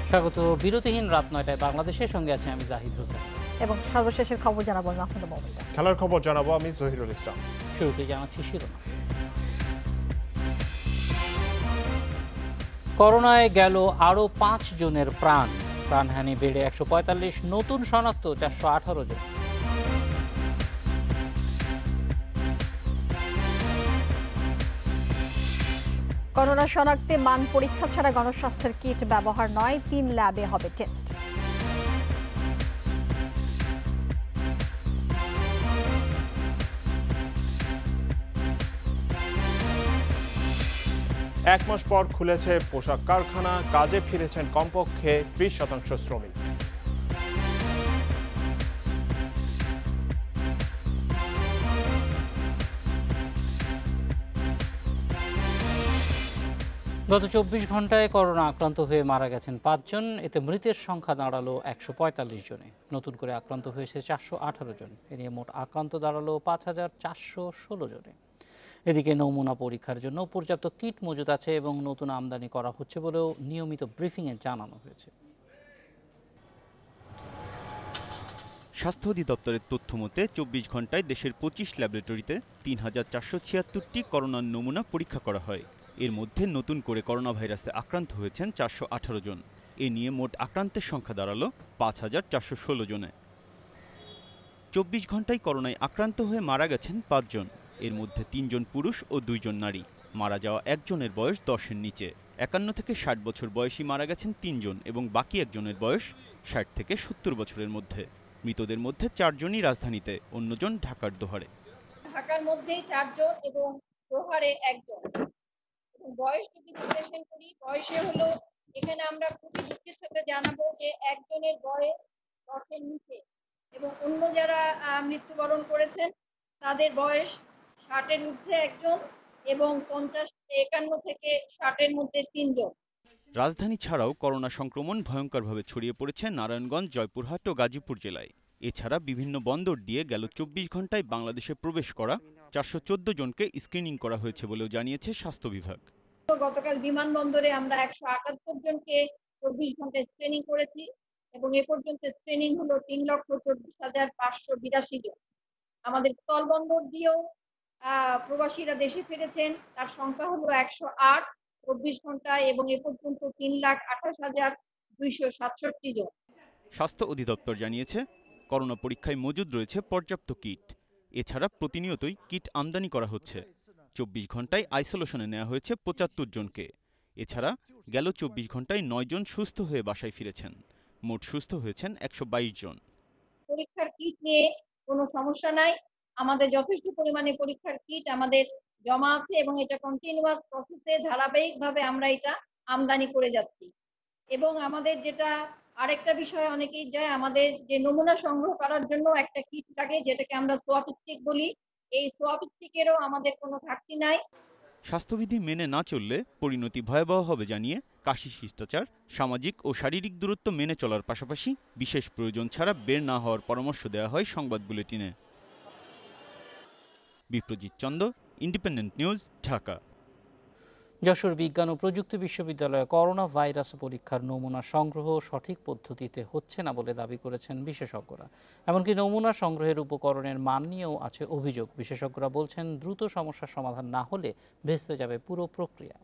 স্বাগত বিরতিহীন রাত ৯টায় বাংলাদেশের সঙ্গে আছে আমি জাহিদ হোসেন এবং সর্বশেষের খবর জানাবো আমি মাহমুদা মমিতা। খেলার খবর জানাবো আমি জহিরুল ইসলাম। শুরুতে জানাচ্ছি শিরোনাম। করোনায় গেল আরও ৫ জনের প্রাণহানি বেড়ে ১৪৫, নতুন শনাক্ত ৪১৮ জন। করোনা শনাক্তে মান পরীক্ষা ছাড়া গণস্বাস্থ্যের কিট ব্যবহার নয়, ৩ ল্যাবে হবে টেস্ট। এক মাস পর খুলেছে পোশাক কারখানা, কাজে ফিরেছেন কমপক্ষে ৩০% শ্রমিক। গত ২৪ ঘন্টায় করোনা আক্রান্ত হয়ে মারা গেছেন ৫ জন, এতে মৃতের সংখ্যা দাঁড়ালো ১৪৫ জনে। নতুন করে আক্রান্ত হয়েছে ৪১৮ জন, এ নিয়ে মোট আক্রান্ত দাঁড়ালো ৫,৪১৬ জনে। এদিকে নমুনা পরীক্ষার জন্য পর্যাপ্ত কিট মজুদ আছে এবং নতুন আমদানি করা হচ্ছে বলেও নিয়মিত ব্রিফিংয়ে জানানো হয়েছে। স্বাস্থ্য অধিদপ্তরের তথ্য মতে ২৪ ঘন্টায় দেশের ২৫ ল্যাবরেটরিতে ৩,৪৭৬টি করোনার নমুনা পরীক্ষা করা হয়। এর মধ্যে নতুন করে করোনা ভাইরাসে আক্রান্ত হয়েছেন ৪১৮ জন। এ নিয়ে মোট আক্রান্তের সংখ্যা দাঁড়ালো ৫,৪১৬ জনে। ২৪ ঘন্টায় করোনায় আক্রান্ত হয়ে মারা গেছেন ৫ জন। এর মধ্যে ৩ জন পুরুষ ও ২ জন নারী। মারা যাওয়া একজনের বয়স ১০-এর নিচে। ৫১ থেকে ৬০ বছর বয়সী মারা গেছেন ৩ জন এবং বাকি একজনের বয়স ৬০ থেকে ৭০ বছরের মধ্যে। মৃতদের মধ্যে ৪ জনই রাজধানীতে, অন্যজন ঢাকার দোহারে। ঢাকার মধ্যেই ৪ জন এবং দোহারে ১ জন। বয়স যদি বিশ্লেষণ করি, বয়সে হলো এখানে আমরা খুবই দুঃখের সাথে জানাবো যে একজনের বয়স ১০-এর নিচে এবং অন্য যারা মৃত্যুবরণ করেছেন তাদের বয়স ৬০-এর ঊর্ধ্বে একজন এবং ৫১ থেকে ৬০-এর মধ্যে ৩ জন। রাজধানী ছাড়াও করোনা সংক্রমণ ভয়ঙ্করভাবে ছড়িয়ে পড়েছে নারায়ণগঞ্জ, জয়পুরহাট ও গাজীপুর জেলায়। এছাড়া বিভিন্ন বন্দর দিয়ে গেল ২৪ ঘন্টায় বাংলাদেশে প্রবেশ করা ৪১৪ জনকে স্ক্রিনিং করা হয়েছে বলেও জানিয়েছে স্বাস্থ্য বিভাগ। গতকাল বিমানবন্দরে আমরা ১৭৮ জনকে ২৪ ঘন্টায় স্ক্রিনিং করেছি এবং এ পর্যন্ত স্ক্রিনিং হলো ৩,২৪,৫৮২ জন। আমাদের স্থলবন্দর দিয়েও প্রবাসীরা দেশে ফিরেছেন, তার সংখ্যা হলো ১০৮ ২৪ ঘন্টায় এবং এ পর্যন্ত ৩,২৮,২৬৭ জন। স্বাস্থ্য অধিদপ্তর জানিয়েছে করোনা পরীক্ষায় মজুদ রয়েছে পর্যাপ্ত কিট। এছাড়া প্রতিনিয়তই কিট আমদানি করা হচ্ছে। ২৪ ঘন্টায় আইসোলেশনে নেওয়া হয়েছে ৭৫ জনকে। এছাড়া গেল ২৪ ঘন্টায় ৯ জন সুস্থ হয়ে বাসায় ফিরেছেন। মোট সুস্থ হয়েছেন ১২২ জন। পরীক্ষার কিট নিয়ে কোনো সমস্যা নাই, আমাদের যথেষ্ট পরিমাণে পরীক্ষার কিট আমাদের জমা আছে এবং এটা কন্টিনিউয়াস প্রসেসে ধারাবাহিকভাবে আমরা এটা আমদানি করে যাচ্ছি। এবং আমাদের যেটা আরেকটা বিষয় অনেকেই যায়, আমাদের যে নমুনা সংগ্রহ করার জন্য একটা কিট লাগে যেটাকে আমরা সোয়াব স্টিক বলি, এই সোয়াব স্টিকেরও আমাদের কোনো ঘাটতি নাই। স্বাস্থ্যবিধি মেনে না চললে পরিণতি ভয়াবহ হবে জানিয়ে কাশি, শিষ্টাচার, সামাজিক ও শারীরিক দূরত্ব মেনে চলার পাশাপাশি বিশেষ প্রয়োজন ছাড়া বের না হওয়ার পরামর্শ দেওয়া হয় সংবাদ বুলেটিনে। Biprajit Chanda, independent news, Dhaka. যশোর বিজ্ঞান ও প্রযুক্তি বিশ্ববিদ্যালয়ে করোনা ভাইরাস পরীক্ষার নমুনা সংগ্রহ সঠিক পদ্ধতিতে হচ্ছে না বলে দাবি করেছেন বিশেষজ্ঞরা। এমনকি নমুনা সংগ্রহের উপকরণের মান নিয়েও আছে অভিযোগ। বিশেষজ্ঞরা বলছেন দ্রুত সমস্যার সমাধান না হলে ভেস্তে যাবে পুরো প্রক্রিয়া।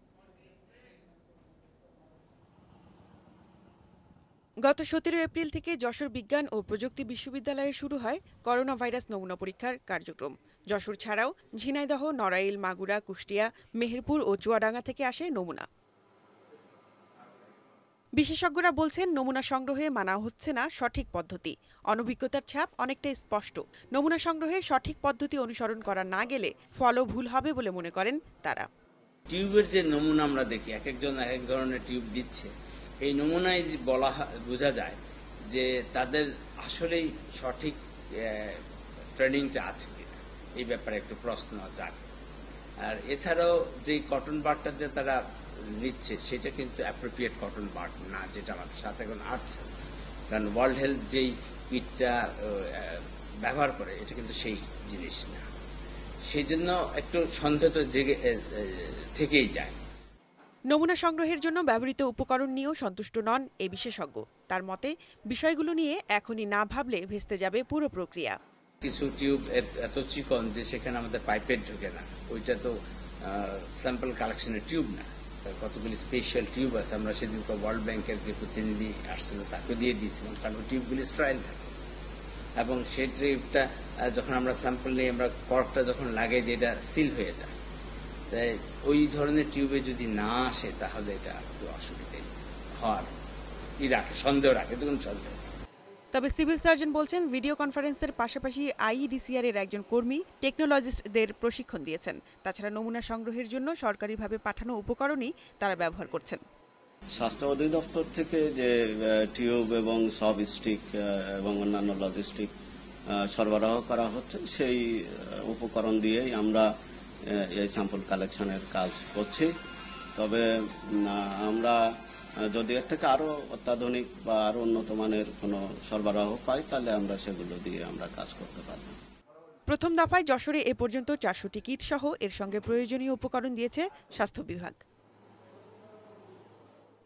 গত ১৭ এপ্রিল থেকে যশোর বিজ্ঞান ও প্রযুক্তি বিশ্ববিদ্যালয়ে শুরু হয় করোনা ভাইরাস নমুনা পরীক্ষার কার্যক্রম। যশোর ছাড়াও ঝিনাইদহ, নড়াইল, মাগুরা, কুষ্টিয়া, মেহেরপুর ও চুয়াডাঙ্গা থেকে আসে নমুনা। বিশেষজ্ঞরা বলছেন নমুনা সংগ্রহে মানা হচ্ছে না সঠিক পদ্ধতি। অনভিজ্ঞতার ছাপ অনেকটাই স্পষ্ট। নমুনা সংগ্রহে সঠিক পদ্ধতি অনুসরণ করা না গেলে ফলও ভুল হবে বলে মনে করেন তারা। টিউবের যে নমুনা আমরা দেখি, এক একজন এক এক ধরনের টিউব দিচ্ছে, এই নমুনায় বোঝা যায় যে তাদের আসলেই সঠিক ট্রেনিংটা আছে কিনা, এই ব্যাপারে একটু প্রশ্ন জাগে। আর এছাড়াও যে কটন বারটা দিয়ে তারা নিচ্ছে সেটা কিন্তু অ্যাপ্রোপ্রিয়েট কটন বার না, যেটা আমাদের সাথে এখন আসছে। কারণ ওয়ার্ল্ড হেলথ যেই কিটটা ব্যবহার করে এটা কিন্তু সেই জিনিস না, সেই জন্য একটু সন্দেহ তো থেকেই যায়। নমুনা সংগ্রহের জন্য ব্যবহৃত উপকরণ নিয়েও সন্তুষ্ট নন এই বিশেষজ্ঞ। তার মতে বিষয়গুলো নিয়ে এখনই না ভাবলে ভেস্তে যাবে পুরো প্রক্রিয়া। কিছু টিউব এত চিকন যে সেখানে আমাদের পাইপেট ঢুকে না, ওইটা তো স্যাম্পল কালেকশনের টিউব না, কতগুলি স্পেশাল টিউব আছে। আমরা সেদিন ওয়ার্ল্ড ব্যাংকের যে প্রতিনিধি আসছিল তাকে দিয়ে দিয়েছিলাম, কারণ টিউবগুলি স্ট্রাইল থাকে এবং সেই টিউবটা যখন আমরা স্যাম্পল নিয়ে আমরা কর্কটা যখন লাগাই দিই এটা সিল হয়ে যায়। তাই ওই ধরনের টিউবে যদি না আসে তাহলে এটা একটু অসুবিধে হওয়ার সন্দেহ রাখে, তখন সন্দেহ। তবে সিভিল সার্জন বলছেন ভিডিও কনফারেন্সের পাশাপাশি আইইডিসিআর এর একজন কর্মী টেকনোলজিস্টদের প্রশিক্ষণ দিয়েছেন। তাছাড়া নমুনা সংগ্রহের জন্য সরকারিভাবে পাঠানো উপকরণই তারা ব্যবহার করছেন। স্বাস্থ্য অধিদপ্তর থেকে যে টিউব এবং সব স্টিক এবং অন্যান্য লজিস্টিক সরবরাহ করা হচ্ছে, সেই উপকরণ দিয়েই আমরা এই স্যাম্পল কালেকশনের কাজ করছি। তবে আমরা যদি এর থেকে আরো অত্যাধুনিক বা আরো উন্নত মানের কোনো সরবরাহ পাই তাহলে আমরা সেগুলো দিয়ে আমরা কাজ করতে পারব। প্রথম দফায় যশোরে এ পর্যন্ত 400টি কিট সহ এর সঙ্গে প্রয়োজনীয় উপকরণ দিয়েছে স্বাস্থ্য বিভাগ।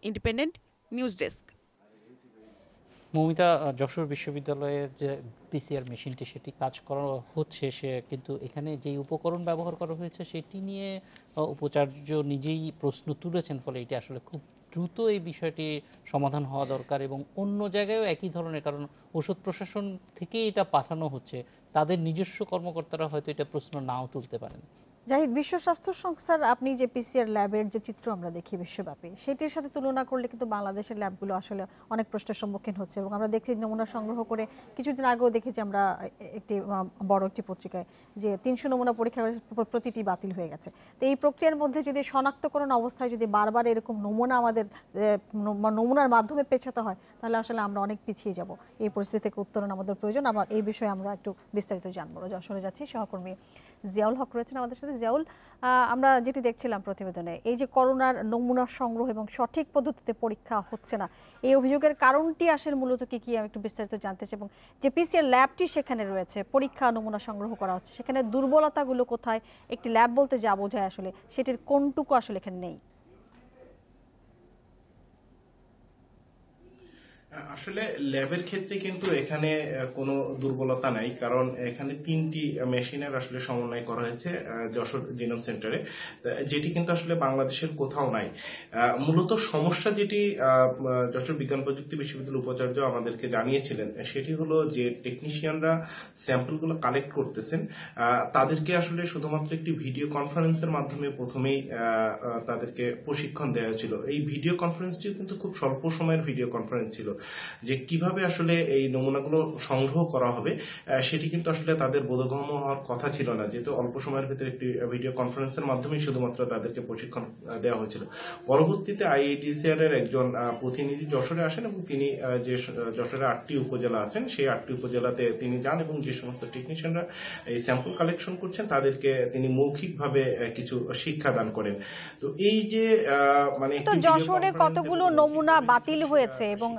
Independent news desk. Moumita, Jessore বিশ্ববিদ্যালয়ের যে পিসিআর মেশিনটি সেটি কাজ করা হচ্ছে, সে কিন্তু এখানে যেই উপকরণ ব্যবহার করা হয়েছে সেটি নিয়ে উপাচার্য নিজেই প্রশ্ন তুলেছেন, ফলে এটি আসলে খুব দ্রুত এই বিষয়টি সমাধান হওয়া দরকার এবং অন্য জায়গায়ও একই ধরনের, কারণ ওষুধ প্রশাসন থেকে এটা পাঠানো হচ্ছে, তাদের নিজস্ব কর্মকর্তারা হয়তো এটা প্রশ্ন নাও তুলতে পারেন। জাহিদ, বিশ্ব স্বাস্থ্য সংস্থার আপনি যে পিসিআর ল্যাবের যে চিত্র আমরা দেখি বিশ্বব্যাপী, সেটির সাথে তুলনা করলে কিন্তু বাংলাদেশের ল্যাবগুলো আসলে অনেক প্রশ্নের সম্মুখীন হচ্ছে এবং আমরা দেখছি নমুনা সংগ্রহ করে কিছুদিন আগেও দেখেছি আমরা একটি বড় একটি পত্রিকায় যে 300 নমুনা পরীক্ষা করে প্রতিটি বাতিল হয়ে গেছে। তো এই প্রক্রিয়ার মধ্যে যদি শনাক্তকরণ অবস্থায় যদি বারবার এরকম নমুনা আমাদের নমুনার মাধ্যমে পেছাতে হয় তাহলে আসলে আমরা অনেক পিছিয়ে যাব। এই পরিস্থিতি থেকে উত্তরণ আমাদের প্রয়োজন। আমরা এই বিষয়ে আমরা একটু বিস্তারিত জানবো। যশোরে যাচ্ছি, সহকর্মী জিয়াউল হক রয়েছেন আমাদের সাথে। জিয়াউল, আমরা যেটি দেখছিলাম প্রতিবেদনে, এই যে করোনার নমুনা সংগ্রহ এবং সঠিক পদ্ধতিতে পরীক্ষা হচ্ছে না, এই অভিযোগের কারণটি আসলে মূলত কি আমি একটু বিস্তারিত জানতে চাই, এবং যে পিসিআর ল্যাবটি সেখানে রয়েছে, পরীক্ষা নমুনা সংগ্রহ করা হচ্ছে, সেখানে দুর্বলতাগুলো কোথায়? একটি ল্যাব বলতে যা বোঝায় আসলে সেটির কোনটুকু আসলে এখানে নেই? আসলে ল্যাবের ক্ষেত্রে কিন্তু এখানে কোনো দুর্বলতা নাই, কারণ এখানে 3টি মেশিনের আসলে সমন্বয় করা হয়েছে যশোর জিনোম সেন্টারে, যেটি কিন্তু আসলে বাংলাদেশের কোথাও নাই। মূলত সমস্যা যেটি যশোর বিজ্ঞান প্রযুক্তি বিশ্ববিদ্যালয়ের উপাচার্য আমাদেরকে জানিয়েছিলেন সেটি হলো যে টেকনিশিয়ানরা স্যাম্পলগুলো কালেক্ট করতেছেন, তাদেরকে আসলে শুধুমাত্র একটি ভিডিও কনফারেন্সের মাধ্যমে প্রথমেই তাদেরকে প্রশিক্ষণ দেওয়া হয়েছিল। এই ভিডিও কনফারেন্সটিও কিন্তু খুব স্বল্প সময়ের ভিডিও কনফারেন্স ছিল, যে কিভাবে আসলে এই নমুনাগুলো সংগ্রহ করা হবে সেটি কিন্তু আসলে তাদের বোধগম্য হওয়ার কথা ছিল না, যেহেতু অল্প সময়ের ভিতরে একটি ভিডিও কনফারেন্সের মাধ্যমে শুধুমাত্র তাদেরকে প্রশিক্ষণ দেওয়া হয়েছিল। পরবর্তীতে আইইডিসিআর এর একজন প্রতিনিধি যশোরে আসেন এবং তিনি যে যশোরের 8টি উপজেলা আছেন সেই 8টি উপজেলাতে তিনি যান এবং যে সমস্ত টেকনিশিয়ানরা এই স্যাম্পল কালেকশন করছেন তাদেরকে তিনি মৌখিকভাবে কিছু শিক্ষা দান করেন। তো এই যে মানে যশোরে কতগুলো নমুনা বাতিল হয়েছে এবং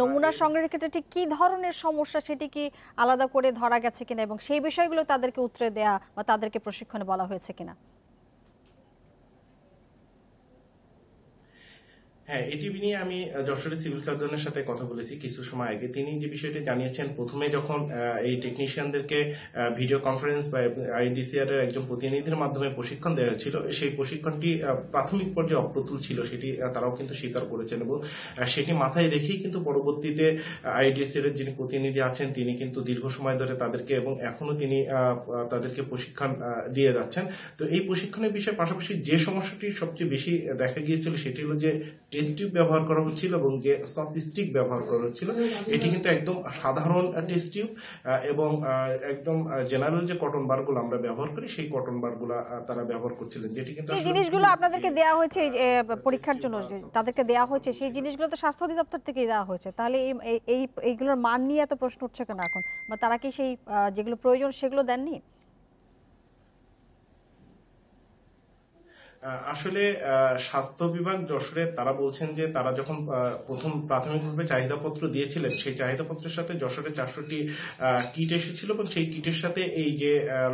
নমুনা সংগ্রহের ক্ষেত্রে ঠিক কি ধরনের সমস্যা সেটি কি আলাদা করে ধরা গেছে কিনা এবং সেই বিষয়গুলো তাদেরকে উত্তরে দেয়া বা তাদেরকে প্রশিক্ষণে বলা হয়েছে কিনা? হ্যাঁ, এটি নিয়ে আমি যশোরের সিভিল সার্জনের সাথে কথা বলেছি কিছু সময় আগে। তিনি যে বিষয়টি জানিয়েছেন, প্রথমে যখন এই টেকনিশিয়ানদেরকে ভিডিও কনফারেন্স বা আইডিসিআর এর একজন প্রতিনিধির মাধ্যমে প্রশিক্ষণ দেওয়া হয়েছিল, সেই প্রশিক্ষণটি প্রাথমিক পর্যায়ে অপ্রতুল ছিল, সেটি তারাও কিন্তু স্বীকার করেছেন এবং সেটি মাথায় রেখেই কিন্তু পরবর্তীতে আইডিসিআর এর যিনি প্রতিনিধি আছেন তিনি কিন্তু দীর্ঘ সময় ধরে তাদেরকে এবং এখনো তিনি তাদেরকে প্রশিক্ষণ দিয়ে যাচ্ছেন। তো এই প্রশিক্ষণের বিষয়ে পাশাপাশি যে সমস্যাটি সবচেয়ে বেশি দেখা গিয়েছিল সেটি হলো যে টেস্ট টিউব ব্যবহার করা হচ্ছিল এবং যে সফট স্টিক ব্যবহার করা হচ্ছিল এটি কিন্তু একদম সাধারণ টেস্ট টিউব এবং একদম জেনারেল যে কটন বারগুলো আমরা ব্যবহার করি সেই কটন বারগুলো তারা ব্যবহার করছিলেন, যেটি কিন্তু এই জিনিসগুলো আপনাদেরকে দেওয়া হয়েছে পরীক্ষার জন্য, তাদেরকে দেওয়া হয়েছে সেই জিনিসগুলো তো স্বাস্থ্য অধিদপ্তর থেকেই দেওয়া হয়েছে, তাহলে এইগুলোর মান নিয়ে এত প্রশ্ন উঠছে কেন এখন? বা তারা কি সেই যেগুলো প্রয়োজন সেগুলো দেননি? আসলে স্বাস্থ্য বিভাগ যশোরে তারা বলছেন যে তারা যখন প্রথম প্রাথমিকভাবে চাহিদাপত্র দিয়েছিলেন, সেই চাহিদাপত্রের সাথে যশোরে 400টি কিট এসেছিল এবং সেই কিটের সাথে এই যে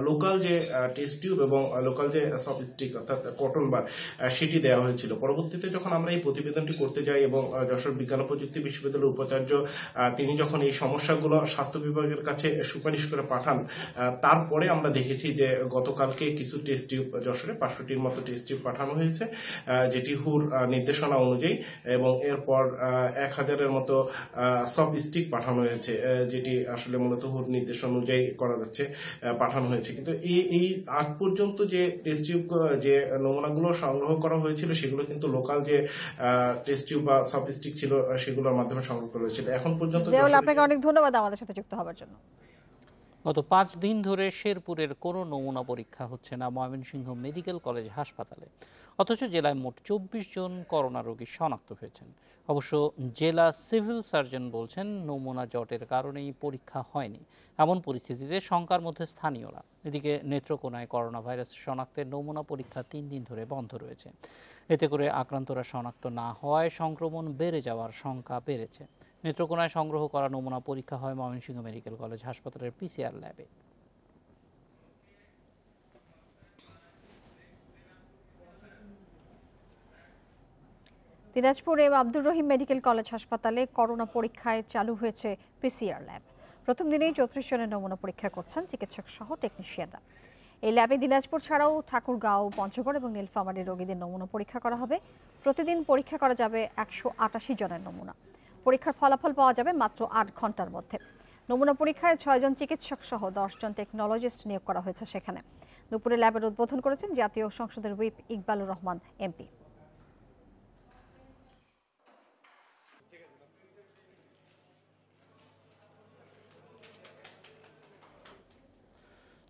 লোকাল যে টেস্ট টিউব এবং লোকাল যে সফট স্টিক অর্থাৎ কটন বার সেটি দেওয়া হয়েছিল। পরবর্তীতে যখন আমরা এই প্রতিবেদনটি করতে যাই এবং যশোর বিজ্ঞান ও প্রযুক্তি বিশ্ববিদ্যালয়ের উপাচার্য তিনি যখন এই সমস্যাগুলো স্বাস্থ্য বিভাগের কাছে সুপারিশ করে পাঠান, তারপরে আমরা দেখেছি যে গতকালকে কিছু টেস্ট টিউব যশোরে 500টির মতো টেস্ট টিউব পাঠানো হয়েছে, যেটি হুর নির্দেশনা অনুযায়ী, এবং এরপর 1000-এর মতো সফট স্টিক পাঠানো হয়েছে, যেটি আসলে মূলত হুর নির্দেশ অনুযায়ী করা যাচ্ছে পাঠানো হয়েছে। কিন্তু এই আগ পর্যন্ত যে টেস্ট টিউব যে নমুনাগুলো সংগ্রহ করা হয়েছিল সেগুলো কিন্তু লোকাল যে টেস্ট টিউব বা সফট স্টিক ছিল সেগুলোর মাধ্যমে সংগ্রহ করা হয়েছিল। এখন পর্যন্ত আপনাকে অনেক ধন্যবাদ আমাদের সাথে যুক্ত হওয়ার জন্য। গত 5 দিন ধরে শেরপুরের কোনো নমুনা পরীক্ষা হচ্ছে না ময়মনসিংহ মেডিকেল কলেজ হাসপাতালে, অথচ জেলায় মোট 24 জন করোনা রোগী শনাক্ত হয়েছেন। অবশ্য জেলা সিভিল সার্জন বলছেন নমুনা জটের কারণেই পরীক্ষা হয়নি। এমন পরিস্থিতিতে শঙ্কার মধ্যে স্থানীয়রা। এদিকে নেত্রকোনায় করোনা ভাইরাস শনাক্তের নমুনা পরীক্ষা 3 দিন ধরে বন্ধ রয়েছে। এতে করে আক্রান্তরা শনাক্ত না হওয়ায় সংক্রমণ বেড়ে যাওয়ার শঙ্কা বেড়েছে। নেত্রকোনায় সংগ্রহ করা নমুনা পরীক্ষা হয় ময়মনসিংহ মেডিকেল কলেজ হাসপাতালের পিসিআর ল্যাবে। Dinajpur M Abdur Rahim medical college হাসপাতালে করোনা পরীক্ষায় চালু হয়েছে পিসিআর ল্যাব। প্রথম দিনেই 34 জনের নমুনা পরীক্ষা করছেন চিকিৎসক সহ টেকনিশিয়ানরা। এই ল্যাবে দিনাজপুর ছাড়াও ঠাকুরগাঁও, পঞ্চগড় এবং নীলফামারীর রোগীদের নমুনা পরীক্ষা করা হবে। প্রতিদিন পরীক্ষা করা যাবে 188 জনের নমুনা। পরীক্ষার ফলাফল পাওয়া যাবে মাত্র 8 ঘন্টার মধ্যে। নমুনা পরীক্ষায় 6 জন চিকিৎসক সহ 10 জন টেকনোলজিস্ট নিয়োগ করা হয়েছে সেখানে। দুপুরে ল্যাবের উদ্বোধন করেছেন জাতীয় সংসদের হুইপ ইকবালুর রহমান এমপি।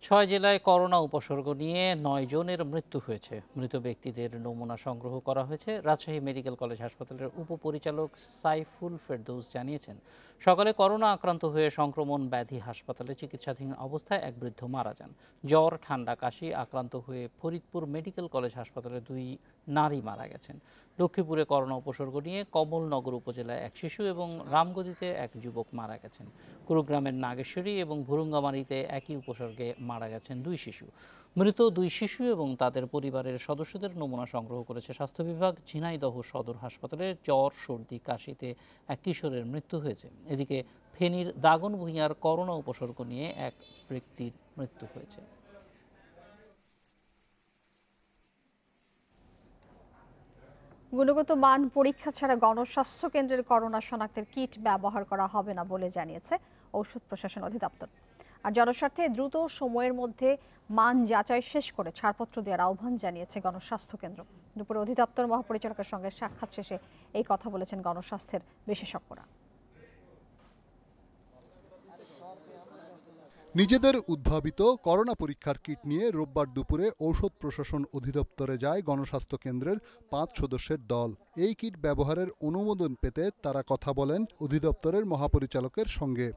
6 জেলায় করোনা উপসর্গ নিয়ে 9 জনের মৃত্যু হয়েছে। মৃত ব্যক্তিদের নমুনা সংগ্রহ করা হয়েছে। রাজশাহী মেডিকেল কলেজ হাসপাতালের উপপরিচালক সাইফুল ফেরদৌস জানিয়েছেন, সকালে করোনা আক্রান্ত হয়ে সংক্রমণ ব্যাধি হাসপাতালে চিকিৎসাধীন অবস্থায় এক বৃদ্ধ মারা যান। জ্বর, ঠান্ডা, কাশি আক্রান্ত হয়ে ফরিদপুর মেডিকেল কলেজ হাসপাতালে 2 নারী মারা গেছেন। লক্ষ্মীপুরে করোনা উপসর্গ নিয়ে কমলনগর উপজেলায় এক শিশু এবং রামগতিতে এক যুবক মারা গেছেন। কুড়িগ্রামের নাগেশ্বরী এবং ভুরুঙ্গামারীতে একই উপসর্গে মারা গেছেন 2 শিশু। মৃত 2 শিশু এবং তাদের পরিবারের সদস্যদের নমুনা সংগ্রহ করেছে স্বাস্থ্য বিভাগ। ঝিনাইদহ সদর হাসপাতালে জ্বর, সর্দি, কাশিতে এক কিশোরের মৃত্যু হয়েছে। এদিকে ফেনীর দাগন ভূঁইয়ার করোনা উপসর্গ নিয়ে এক ব্যক্তির মৃত্যু হয়েছে। গুণগত মান পরীক্ষা ছাড়া গণস্বাস্থ্য কেন্দ্রের করোনা শনাক্তের কিট ব্যবহার করা হবে না বলে জানিয়েছে ঔষধ প্রশাসন অধিদপ্তর। আর জনস্বার্থে দ্রুত সময়ের মধ্যে মান যাচাই শেষ করে ছাড়পত্র দেওয়ার আহ্বান জানিয়েছে গণস্বাস্থ্য কেন্দ্র। দুপুরে অধিদপ্তর মহাপরিচালকের সঙ্গে সাক্ষাৎ শেষে এই কথা বলেছেন গণস্বাস্থ্যের বিশেষজ্ঞরা। নিজেদের উদ্ভাবিত করোনা পরীক্ষার কিট নিয়ে রোববার দুপুরে ঔষধ প্রশাসন অধিদপ্তরে যায় গণস্বাস্থ্য কেন্দ্রের 5 সদস্যের দল। এই কিট ব্যবহারের অনুমোদন পেতে তারা কথা বলেন অধিদপ্তরের মহাপরিচালকের সঙ্গে।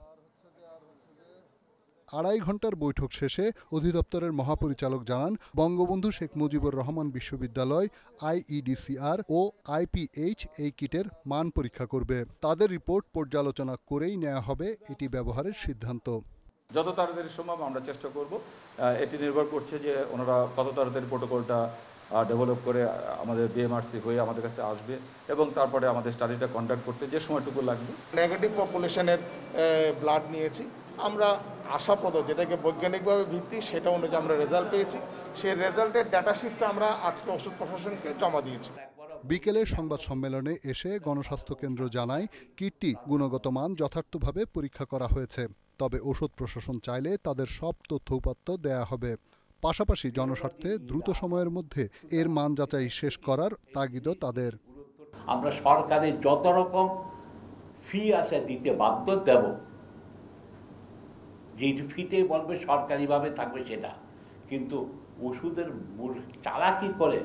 2.5 ঘন্টার বৈঠক শেষে অধিদপ্তরের মহাপরিচালক জানান, বঙ্গবন্ধু শেখ মুজিবুর রহমান বিশ্ববিদ্যালয়, IEDCR ও IPH এই কিটের মান পরীক্ষা করবে। তাদের রিপোর্ট পর্যালোচনা করেই নেওয়া হবে এটি ব্যবহারের সিদ্ধান্ত। যত তাড়াতাড়ি সম্ভব আমরা চেষ্টা করব। এটি নির্ভর করছে যে ওনারা কত তাড়াতাড়ি প্রোটোকলটা ডেভেলপ করে আমাদের BMRC হয়ে আমাদের কাছে আসবে এবং তারপরে আমাদের স্টাডিটা কন্ডাক্ট করতে যে সময়টুকু লাগবে। নেগেটিভ পপুলেশনের ব্লাড নিয়েছি আমরা, আশাপ্রদ যেটাকে বৈজ্ঞানিকভাবে ভিত্তি সেটা অনুযায়ী আমরা রেজাল্ট পেয়েছি। সেই রেজাল্টের ডাটাশিটটা আমরা আজকে ওষুধ প্রশাসনকে জমা দিয়েছি। বিকেলে সংবাদ সম্মেলনে এসে গণস্বাস্থ্য কেন্দ্র জানায়, কিটটি গুণগত মান যথার্থভাবে পরীক্ষা করা হয়েছে। তবে ওষুধ প্রশাসন চাইলে তাদের সব তথ্য উপাত্ত দেয়া হবে। পাশাপাশি জনস্বার্থে দ্রুত সময়ের মধ্যে এর মান যাচাই শেষ করার তাগিদও তাদের। আমরা সরকারের যত রকম ফি আছে দিতে বাধ্য দেব, যে ফিতে বলবে সরকারিভাবে থাকবে সেটা, কিন্তু ওষুধের চালাকি করে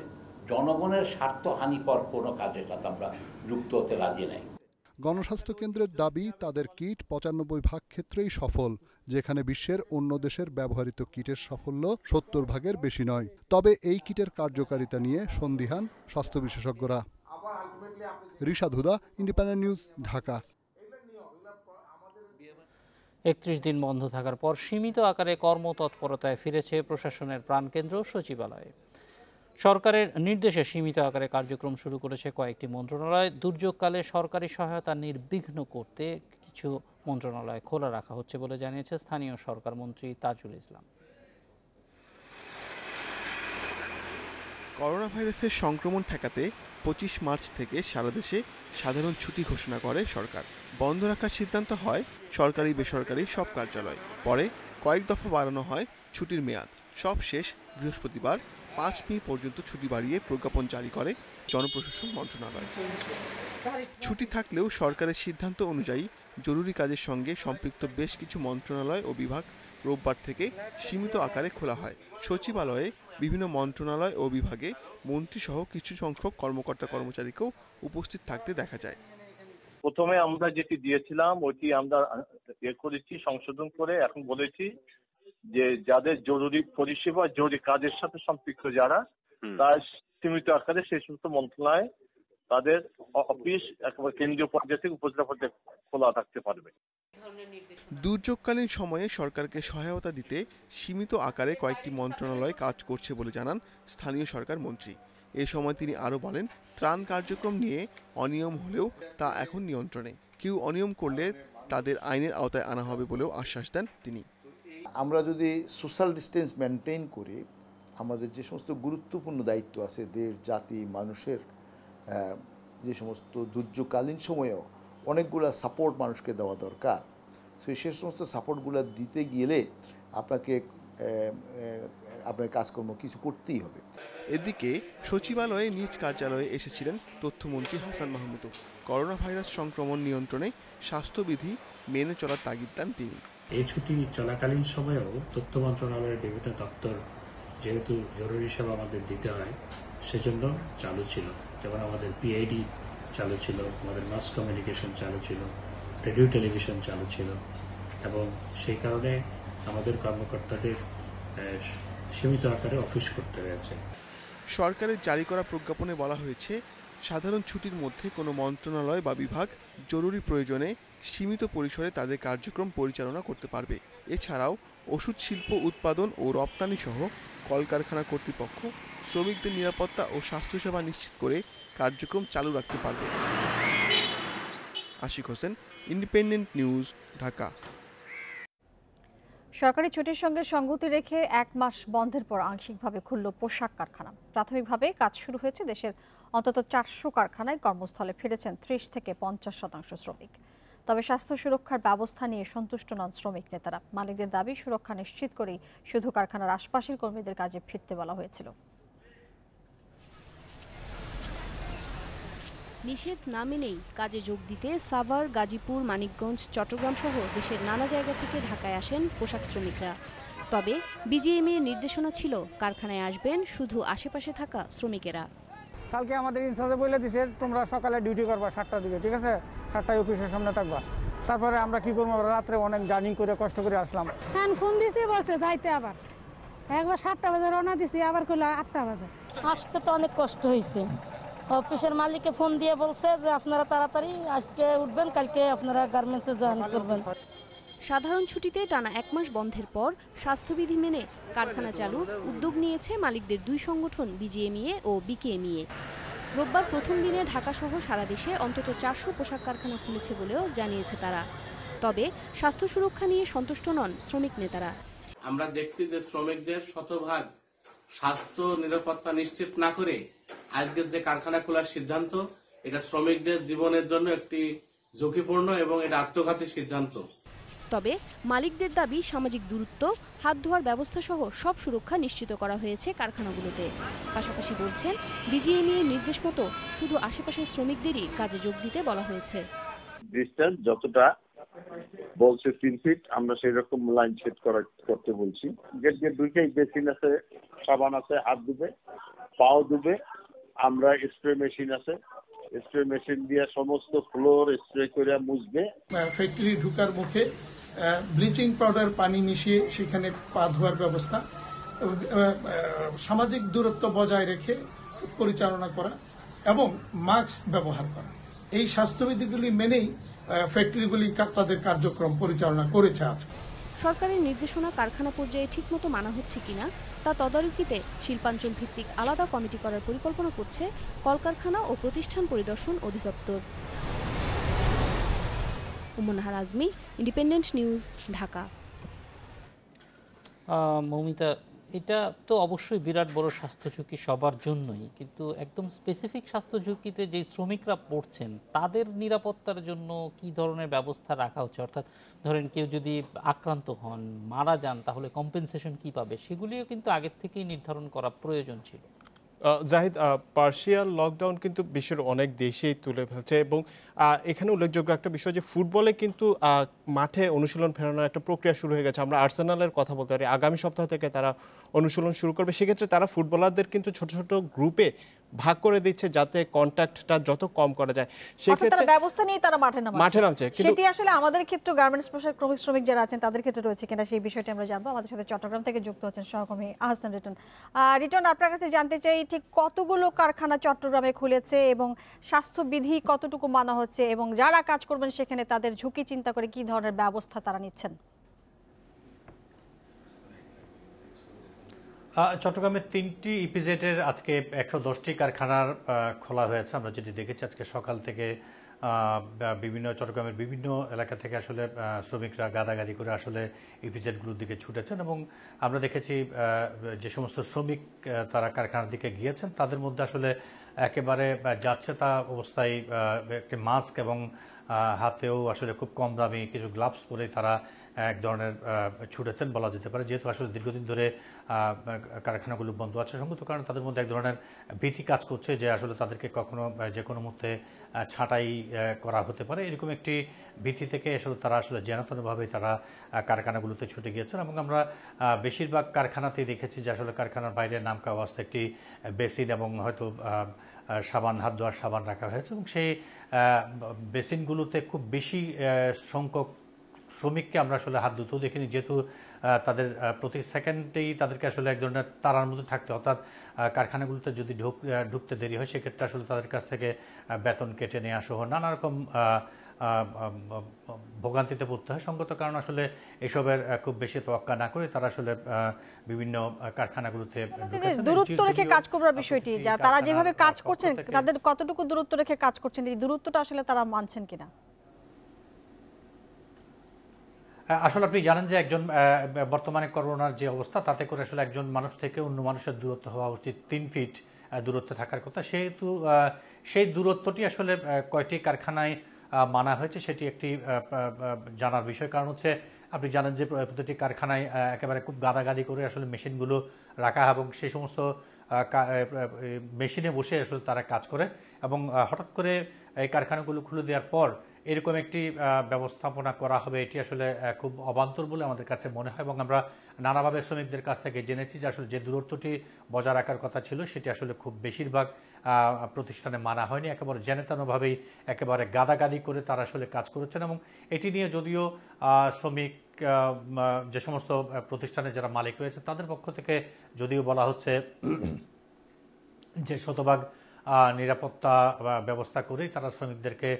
জনগণের স্বার্থ হানিকর কোনো কাজের সাথে আমরা যুক্ত হতে রাজি নাই। গণস্বাস্থ্য কেন্দ্রের দাবি, তাদের কিট ৯৫% ক্ষেত্রেই সফল, যেখানে বিশ্বের অন্য দেশের ব্যবহৃত কিটের সাফল্য ৭০% বেশি নয়। তবে এই কিটের কার্যকারিতা নিয়ে সন্দিহান স্বাস্থ্য বিশেষজ্ঞরা। রিশাদ হুদা, ইন্ডিপেন্ডেন্ট নিউজ, ঢাকা। ৩১ দিন বন্ধ থাকার পর সীমিত আকারে কর্মতৎপরতায় ফিরেছে প্রশাসনের প্রাণকেন্দ্র সচিবালয়। সরকারের নির্দেশে সীমিত আকারে কার্যক্রম শুরু করেছে কয়েকটি মন্ত্রণালয়। দুর্যোগকালে সরকারি সহায়তা নির্বিঘ্ন করতে কিছু মন্ত্রণালয় খোলা রাখা হচ্ছে বলে জানিয়েছে স্থানীয় সরকার মন্ত্রী তাজুল ইসলাম। করোনা ভাইরাসের সংক্রমণ ঠেকাতে ২৫ মার্চ থেকে সারা দেশে সাধারণ ছুটি ঘোষণা করে সরকার। বন্ধ রাখার সিদ্ধান্ত হয় সরকারি বেসরকারি সব কার্যালয়। পরে কয়েক দফা বাড়ানো হয় ছুটির মেয়াদ। সব শেষ বৃহস্পতিবার ৫ মে পর্যন্ত ছুটি বাড়িয়ে প্রজ্ঞাপন জারি করে জনপ্রশাসন মন্ত্রণালয়। ছুটি থাকলেও সরকারের সিদ্ধান্ত অনুযায়ী জরুরি কাজের সঙ্গে সম্পৃক্ত বেশ কিছু মন্ত্রণালয় ও বিভাগ রোববার থেকে সীমিত আকারে খোলা হয়। সচিবালয়ে বিভিন্ন মন্ত্রণালয় ও বিভাগে মন্ত্রীসহ কিছু সংখ্যক কর্মকর্তা কর্মচারীকেও উপস্থিত থাকতে দেখা যায়। প্রথমে আমরা যেটি দিয়েছিলাম ওইটি আমরা করেছি, সংশোধন করে এখন বলেছি যে যাদের জরুরি পরিষেবা জরুরি কাজের সাথে সম্পৃক্ত যারা, তার সীমিত আকারে সেই সমস্ত মন্ত্রণালয় তাদের অফিস একেবারে কেন্দ্রীয় পর্যায়ে থেকে উপজেলা পর্যায়ে খোলা থাকতে পারবে। দুর্যোগকালীন সময়ে সরকারকে সহায়তা দিতে সীমিত আকারে কয়েকটি মন্ত্রণালয় কাজ করছে বলে জানান স্থানীয় সরকার মন্ত্রী। এ সময় তিনি আরও বলেন, ত্রাণ কার্যক্রম নিয়ে অনিয়ম হলেও তা এখন নিয়ন্ত্রণে। কেউ অনিয়ম করলে তাদের আইনের আওতায় আনা হবে বলেও আশ্বাস দেন তিনি। আমরা যদি সোশ্যাল ডিস্টেন্স মেনটেন করি, আমাদের যে সমস্ত গুরুত্বপূর্ণ দায়িত্ব আছে দেশ জাতি মানুষের, যে সমস্ত দুর্যোগকালীন সময়েও অনেকগুলো সাপোর্ট মানুষকে দেওয়া দরকার, সেই সমস্ত সাপোর্টগুলো দিতে গেলে আপনার কাজকর্ম কিছু করতেই হবে। এদিকে সচিবালয়ে নিজ কার্যালয়ে এসেছিলেন তথ্যমন্ত্রী হাসান মাহমুদও। করোনা ভাইরাস সংক্রমণ নিয়ন্ত্রণে স্বাস্থ্যবিধি মেনে চলার তাগিদ দেন তিনি। এই ছুটি চলাকালীন সময়েও তথ্য মন্ত্রণালয়ের বিভিন্ন দপ্তর যেহেতু জরুরি সেবা আমাদের দিতে হয় সেজন্য চালু ছিল। যেমন আমাদের পিআইডি চালু ছিল, আমাদের মাস কমিউনিকেশন চালু ছিল, রেডিও টেলিভিশন চালু ছিল এবং সেই কারণে আমাদের কর্মকর্তাদের সীমিত আকারে অফিস করতে হয়েছে। সরকারের জারি করা প্রজ্ঞাপনে বলা হয়েছে, সাধারণ ছুটির মধ্যে কোনো মন্ত্রণালয় বা বিভাগ জরুরি প্রয়োজনে সীমিত পরিসরে তাদের কার্যক্রম পরিচালনা করতে পারবে। এছাড়াও ওষুধ শিল্প উৎপাদন ও রপ্তানি সহ কলকারখানা কর্তৃপক্ষ শ্রমিকদের নিরাপত্তা ও স্বাস্থ্যসেবা নিশ্চিত করে কার্যক্রম চালু রাখতে পারবে। Ashiq Hossain, independent news, Dhaka. সরকারি ছুটির সঙ্গে সঙ্গতি রেখে ১ মাস বন্ধের পর আংশিকভাবে খুলল পোশাক কারখানা। প্রাথমিকভাবে কাজ শুরু হয়েছে দেশের অন্তত ৪০০ কারখানায়। কর্মস্থলে ফিরেছেন ৩০ থেকে ৫০% শ্রমিক। তবে স্বাস্থ্য সুরক্ষার ব্যবস্থা নিয়ে সন্তুষ্ট নন শ্রমিক নেতারা। মালিকদের দাবি, সুরক্ষা নিশ্চিত করেই শুধু কারখানার আশপাশের কর্মীদের কাজে ফিরতে বলা হয়েছিল। নিষেধ না মেনেই কাজে যোগ দিতে সাভার, গাজীপুর, মানিকগঞ্জ, চট্টগ্রাম সহ দেশের নানা জায়গা থেকে ঢাকায় আসেন পোশাক শ্রমিকরা। তবে বিজিএমইএর নির্দেশনা ছিল কারখানায় আসবেন শুধু আশেপাশে থাকা শ্রমিকেরা। কালকে আমাদের ইনচার্জে বলে দিছে তোমরা সকালে ডিউটি করবা 7টার দিকে, ঠিক আছে, 7টায় অফিসের সামনে থাকবা। তারপরে আমরা কি করবো, রাত্রে অনেক জার্নি করে কষ্ট করে আসলাম। হ্যাঁ, ফোন দিছি বলছে যাইতে, আবার একবার 7টা বাজে রওনা দিছি, আবার কইলো 8টা বাজে। আসতে তো অনেক কষ্ট হয়েছে। অফিসের মালিককে ফোন দিয়ে বলছে যে আপনারা তাড়াতাড়ি আজকে উঠবেন, কালকে আপনারা গার্মেন্টসে জয়েন করবেন। সাধারণ ছুটিতে টানা ১ মাস বন্ধের পর স্বাস্থ্যবিধি মেনে কারখানা চালু উদ্যোগ নিয়েছে মালিকদের দুই সংগঠন বিজিএমইএ ও বিকেএমইএ। রোববার প্রথম দিনে ঢাকাসহ সারা দেশে অন্তত ৪০০ পোশাক কারখানা খুলেছে বলেও জানিয়েছে তারা। তবে স্বাস্থ্য সুরক্ষা নিয়ে সন্তুষ্ট নন শ্রমিক নেতারা। আমরা দেখছি যে শ্রমিকদের শতভাগ স্বাস্থ্য নিরাপত্তা নিশ্চিত না করে আজকের যে কারখানা খোলার সিদ্ধান্ত, এটা শ্রমিকদের জীবনের জন্য একটি ঝুঁকিপূর্ণ এবং এটা আত্মঘাতী সিদ্ধান্ত। তবে মালিকদের দাবি, সামাজিক দূরত্ব, হাত ধোয়ার ব্যবস্থা সহ সব সুরক্ষা নিশ্চিত করা হয়েছে কারখানাগুলোতে। পাশাপাশি বলছেন, বিজিএমইএর নির্দেশ মতো শুধু আশেপাশের শ্রমিকদেরই কাজে যোগ দিতে বলা হয়েছে। ডিসটেন্স যতটা বলছে 3 ফিট, আমরা সেই রকম লাইন সেট করতে বলছি। গেট দুইটাই বেসিন আছে, সাবান আছে, হাত ধুবে, পাও ধুবে, আমরা স্প্রে মেশিন আছে, স্প্রে মেশিন দিয়ে সমস্ত ফ্লোর স্প্রে করে মুছবে। ফ্যাক্টরি ঢুকার মুখে ব্লিচিং পাউডার পানি মিশিয়ে সেখানে পা ধোয়ার ব্যবস্থা, সামাজিক দূরত্ব বজায় রেখে পরিচালনা করা এবং মাস্ক ব্যবহার করা, এই স্বাস্থ্যবিধিগুলি মেনেই ফ্যাক্টরিগুলি তাদের কার্যক্রম পরিচালনা করেছে আজকে। সরকারের নির্দেশনা কারখানা পর্যায়ে ঠিকমতো মানা হচ্ছে কিনা তা তদারকিতে শিল্পাঞ্চল ভিত্তিক আলাদা কমিটি করার পরিকল্পনা করছে কলকারখানা ও প্রতিষ্ঠান পরিদর্শন অধিদপ্তর। উম্মুন্নাহার আজমি, ইন্ডিপেন্ডেন্ট নিউজ, ঢাকা। মৌমিতা, এটা তো অবশ্যই বিরাট বড় স্বাস্থ্য ঝুঁকি সবার জন্যই, কিন্তু একদম স্পেসিফিক স্বাস্থ্য ঝুঁকিতে যে শ্রমিকরা পড়ছেন তাদের নিরাপত্তার জন্য কি ধরনের ব্যবস্থা রাখা হচ্ছে? অর্থাৎ ধরেন কেউ যদি আক্রান্ত হন, মারা যান, তাহলে কম্পেনসেশন কি পাবে, সেগুলিও কিন্তু আগের থেকেই নির্ধারণ করা প্রয়োজন ছিল। জাহিদ, পার্শিয়াল লকডাউন কিন্তু বিশ্বের অনেক দেশেই তুলে ফেলছে এবং এখানে উল্লেখযোগ্য একটা বিষয় যে ফুটবলে কিন্তু মাঠে অনুশীলন ফেরানোর একটা প্রক্রিয়া শুরু হয়ে গেছে। আমরা আর্সেনালের কথা বলতে পারি, আগামী সপ্তাহ থেকে তারা অনুশীলন শুরু করবে। সেক্ষেত্রে তারা ফুটবলারদের কিন্তু ছোট ছোট গ্রুপে ভাগ করে দিচ্ছে যাতে কন্ট্যাক্টটা যত কম করা যায়। সেক্ষেত্রে ব্যবস্থা নিয়ে তারা মাঠে নামছে। কিন্তু সেটি আসলে আমাদের ক্ষেত্রে গার্মেন্টস পেশার শ্রমিক যারা আছেন তাদের ক্ষেত্রে রয়েছে কিনা সেই বিষয়টি আমরা জানবো। আমাদের সাথে চট্টগ্রাম থেকে যুক্ত হচ্ছেন সহকর্মী আহসান রিটন। রিটন, আপনার কাছে জানতে চাই ঠিক কতগুলো কারখানা চট্টগ্রামে খুলেছে এবং স্বাস্থ্যবিধি কতটুকু মানা হচ্ছে এবং যারা কাজ করবেন সেখানে তাদের ঝুঁকি চিন্তা করে কি ধরনের ব্যবস্থা তারা নিচ্ছেন? চট্টগ্রামের 3টি ইপিজেডের আজকে 110টি কারখানার খোলা হয়েছে। আমরা যেটি দেখেছি আজকে সকাল থেকে বিভিন্ন চট্টগ্রামের বিভিন্ন এলাকা থেকে আসলে শ্রমিকরা গাদাগাদি করে আসলে ইপিজেডগুলোর দিকে ছুটেছেন এবং আমরা দেখেছি যে সমস্ত শ্রমিক তারা কারখানার দিকে গিয়েছেন তাদের মধ্যে আসলে একেবারে যাচ্ছে তা অবস্থায় একটি মাস্ক এবং হাতেও আসলে খুব কম দামি কিছু গ্লাভস পরে তারা এক ধরনের ছুটেছেন বলা যেতে পারে, যেহেতু আসলে দীর্ঘদিন ধরে কারখানাগুলো বন্ধ আছে সঙ্গত কারণে তাদের মধ্যে এক ধরনের ভীতি কাজ করছে যে আসলে তাদেরকে কখনো যে কোনো মুহূর্তে ছাঁটাই করা হতে পারে, এরকম একটি ভীতি থেকে আসলে তারা আসলে জেনাতনভাবে তারা কারখানাগুলোতে ছুটে গিয়েছেন এবং আমরা বেশিরভাগ কারখানাতেই দেখেছি যে আসলে কারখানার বাইরে নামকা অবস্থা একটি বেসিন এবং হয়তো সাবান, হাত ধোয়ার সাবান রাখা হয়েছে এবং সেই বেসিনগুলোতে খুব বেশি সংখ্যক শ্রমিককে আমরা আসলে হাত ধুতেও দেখিনি, যেহেতু তাদের প্রতি সেকেন্ডেই তাদেরকে আসলে এক ধরনের তারার মধ্যে থাকতে, অর্থাৎ কারখানাগুলোতে যদি ঢুকতে দেরি হয় সেক্ষেত্রে আসলে তাদের কাছ থেকে বেতন কেটে নেওয়া সহ নানা রকম ভোগান্তিতে পড়তে হয়। সঙ্গত কারণ আসলে এসবের খুব বেশি তোয়াক্কা না করে তারা আসলে বিভিন্ন কারখানাগুলোতে দূরত্ব রেখে কাজ করার বিষয়টি, যা তারা যেভাবে কাজ করছেন তাদের কতটুকু দূরত্ব রেখে কাজ করছেন, এই দূরত্বটা আসলে তারা মানছেন কিনা? আসলে আপনি জানেন যে একজন বর্তমানে করোনার যে অবস্থা তাতে করে আসলে একজন মানুষ থেকে অন্য মানুষের দূরত্ব হওয়া উচিত 3 ফিট দূরত্বে থাকার কথা, সেহেতু সেই দূরত্বটি আসলে কয়টি কারখানায় মানা হয়েছে সেটি একটি জানার বিষয়। কারণ হচ্ছে আপনি জানেন যে প্রতিটি কারখানায় একেবারে খুব গাদাগাদি করে আসলে মেশিনগুলো রাখা এবং সেই সমস্ত মেশিনে বসে আসলে তারা কাজ করে এবং হঠাৎ করে এই কারখানাগুলো খুলে দেওয়ার পর এরকম একটি ব্যবস্থাপনা করা হবে এটি আসলে খুব অবান্তর বলে আমাদের কাছে মনে হয় এবং আমরা নানাভাবে শ্রমিকদের কাছ থেকে জেনেছি যে আসলে যে দূরত্বটি বজায় রাখার কথা ছিল সেটি আসলে খুব বেশিরভাগ প্রতিষ্ঠানে মানা হয়নি, একেবারে জেনেতানোভাবেই একেবারে গাদাগাদি করে তারা আসলে কাজ করেছেন এবং এটি নিয়ে যদিও শ্রমিক যে সমস্ত প্রতিষ্ঠানে যারা মালিক রয়েছে তাদের পক্ষ থেকে যদিও বলা হচ্ছে যে শতভাগ নিরাপত্তা ব্যবস্থা করেই তারা শ্রমিকদেরকে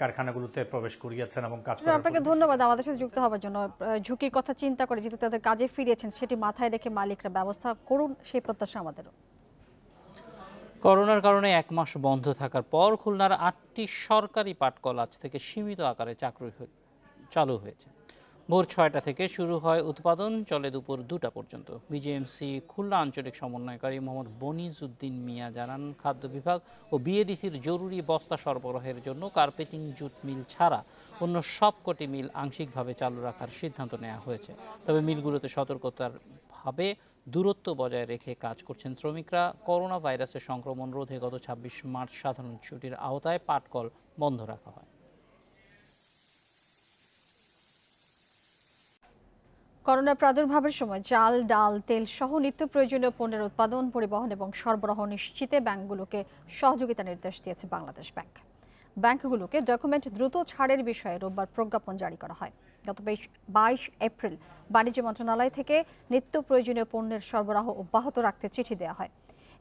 কারখানাগুলোতে প্রবেশ করিয়েছেন এবং কাজ করার। আপনাকে ধন্যবাদ আমাদের সাথে যুক্ত হওয়ার জন্য। ঝুঁকির কথা চিন্তা করে যেহেতু তাদের কাজে ফিরেছেন সেটি মাথায় রেখে মালিকরা ব্যবস্থা করুন সেই প্রত্যাশা আমাদেরও। করোনার কারণে 1 মাস বন্ধ থাকার পর খুলনার 8টি সরকারি পাটকল আজ থেকে সীমিত আকারে চালু হয়েছে। ভোর 6টা থেকে শুরু হয় উৎপাদন, চলে দুপুর 2টা পর্যন্ত। বিজেএমসি খুলনা আঞ্চলিক সমন্বয়কারী মোহাম্মদ বনিজ উদ্দিন মিয়া জানান, খাদ্য বিভাগ ও বিএডিসির জরুরি বস্তা সরবরাহের জন্য কার্পেটিং জুট মিল ছাড়া অন্য সবকটি মিল আংশিকভাবে চালু রাখার সিদ্ধান্ত নেওয়া হয়েছে। তবে মিলগুলোতে সতর্কতার ভাবে দূরত্ব বজায় রেখে কাজ করছেন শ্রমিকরা। করোনা ভাইরাসের সংক্রমণ রোধে গত 26 মার্চ সাধারণ ছুটির আওতায় পাটকল বন্ধ রাখা হয়। করোনার প্রাদুর্ভাবের সময় চাল, ডাল, তেল সহ নিত্য প্রয়োজনীয় পণ্যের উৎপাদন, পরিবহন এবং সরবরাহ নিশ্চিতে ব্যাংকগুলোকে সহযোগিতা নির্দেশ দিয়েছে বাংলাদেশ ব্যাংক। ব্যাংকগুলোকে ডকুমেন্ট দ্রুত ছাড়ের বিষয়ে রোববার প্রজ্ঞাপন জারি করা হয়। গত 22 এপ্রিল বাণিজ্য মন্ত্রণালয় থেকে নিত্য প্রয়োজনীয় পণ্যের সরবরাহ অব্যাহত রাখতে চিঠি দেওয়া হয়।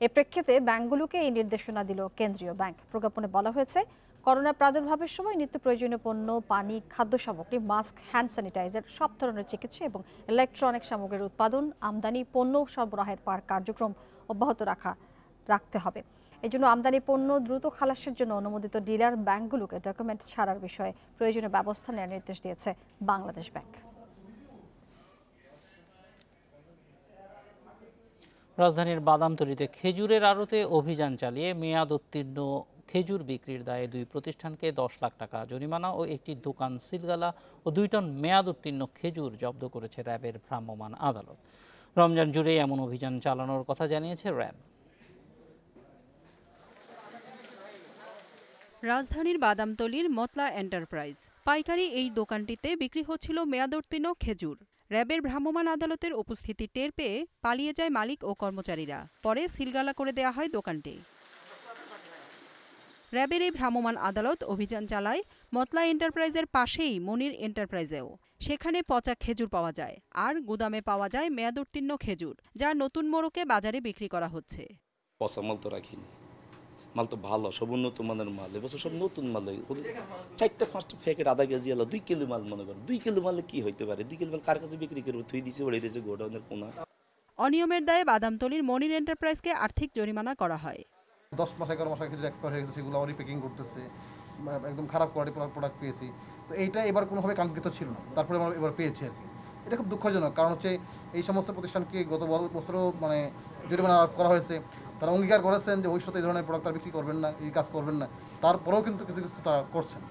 এ প্রেক্ষিতে ব্যাংকগুলোকে এই নির্দেশনা দিল কেন্দ্রীয় ব্যাংক। প্রজ্ঞাপনে বলা হয়েছে, করোনার প্রাদুর্ভাবের সময় নিত্য প্রয়োজনীয় পণ্য, পানি, খাদ্য সামগ্রী, মাস্ক, হ্যান্ড স্যানিটাইজার, সব ধরনের চিকিৎসা এবং ইলেকট্রনিক সামগ্রীর উৎপাদন, আমদানি, পণ্য সরবরাহের কার্যক্রম অব্যাহত রাখতে হবে। এজন্য আমদানি পণ্য দ্রুত খালাসের জন্য অনুমোদিত ডিলার ব্যাংকগুলোকে ডকুমেন্ট ছাড়ার বিষয়ে প্রয়োজনীয় ব্যবস্থা নেওয়ার নির্দেশ দিয়েছে বাংলাদেশ ব্যাংক। রাজধানীর বাদামতলীতে খেজুরের আড়তে অভিযান চালিয়ে মেয়াদ উত্তীর্ণ খেজুর বিক্রির দায়ে 2 প্রতিষ্ঠানকে 10 লাখ টাকা জরিমানা ও একটি দোকান সিলগালা ও 2 টন মেয়াদ উত্তীর্ণ খেজুর জব্দ করেছে র্যাবের ভ্রাম্যমাণ আদালত। রমজান জুড়ে এমন অভিযান চালানোর কথা জানিয়েছে র্যাব। রাজধানীর বাদামতলীর মতলা এন্টারপ্রাইজ পাইকারি এই দোকানটিতে বিক্রি হচ্ছিল মেয়াদোত্তীর্ণ খেজুর। র্যাবের ভ্রাম্যমাণ আদালতের উপস্থিতি টের পেয়ে পালিয়ে যায় মালিক ও কর্মচারীরা। পরে সিলগালা করে দেয়া হয় দোকানটি। র্যাবের এই ভ্রাম্যমাণ আদালত অভিযান চালায় মতলা এন্টারপ্রাইজের পাশেই মনির এন্টারপ্রাইজেও। সেখানে পচা খেজুর পাওয়া যায় আর গুদামে পাওয়া যায় মেয়াদোত্তীর্ণ খেজুর, যা নতুন মোড়কে বাজারে বিক্রি করা হচ্ছে। পচা মাল তো রাখিনি, মাল তো ভালো, সব উন্নত মানের মাল, এবছর সব নতুন মাল। 4-5টা প্যাকেট আধা কেজি আলো 2 কিলো মাল, মনে করেন 2 কিলো মালে কি হইতে পারে? 2 কিলো মাল কার কাছে বিক্রি করবো? থুই দিছে, ওড়ে দিয়েছে গোডাউনের কোনা। অনিয়মের দায়ে বাদামতলীর মনির এন্টারপ্রাইজকে আর্থিক জরিমানা করা হয়। 10 মাস 11 মাস খেজুর এক্সপায়ার হয়ে গেছে, সেগুলো রিপ্যাকিং করতেছে, একদম খারাপ কোয়ালিটির প্রোডাক্ট পেয়েছি। তো এইটা এবার কোনোভাবে কাঙ্ক্ষিত ছিল না, তারপরে আমরা এবার পেয়েছি আর কি। এটা খুব দুঃখজনক, কারণ হচ্ছে এই সমস্ত প্রতিষ্ঠানকে গত বছরও জরিমানা করা হয়েছে। তারা অঙ্গীকার করেছেন যে ভবিষ্যতে এই ধরনের প্রোডাক্ট বিক্রি করবেন না, এই কাজ করবেন না, তারপরেও কিন্তু কিছু কিছু তারা করছেন।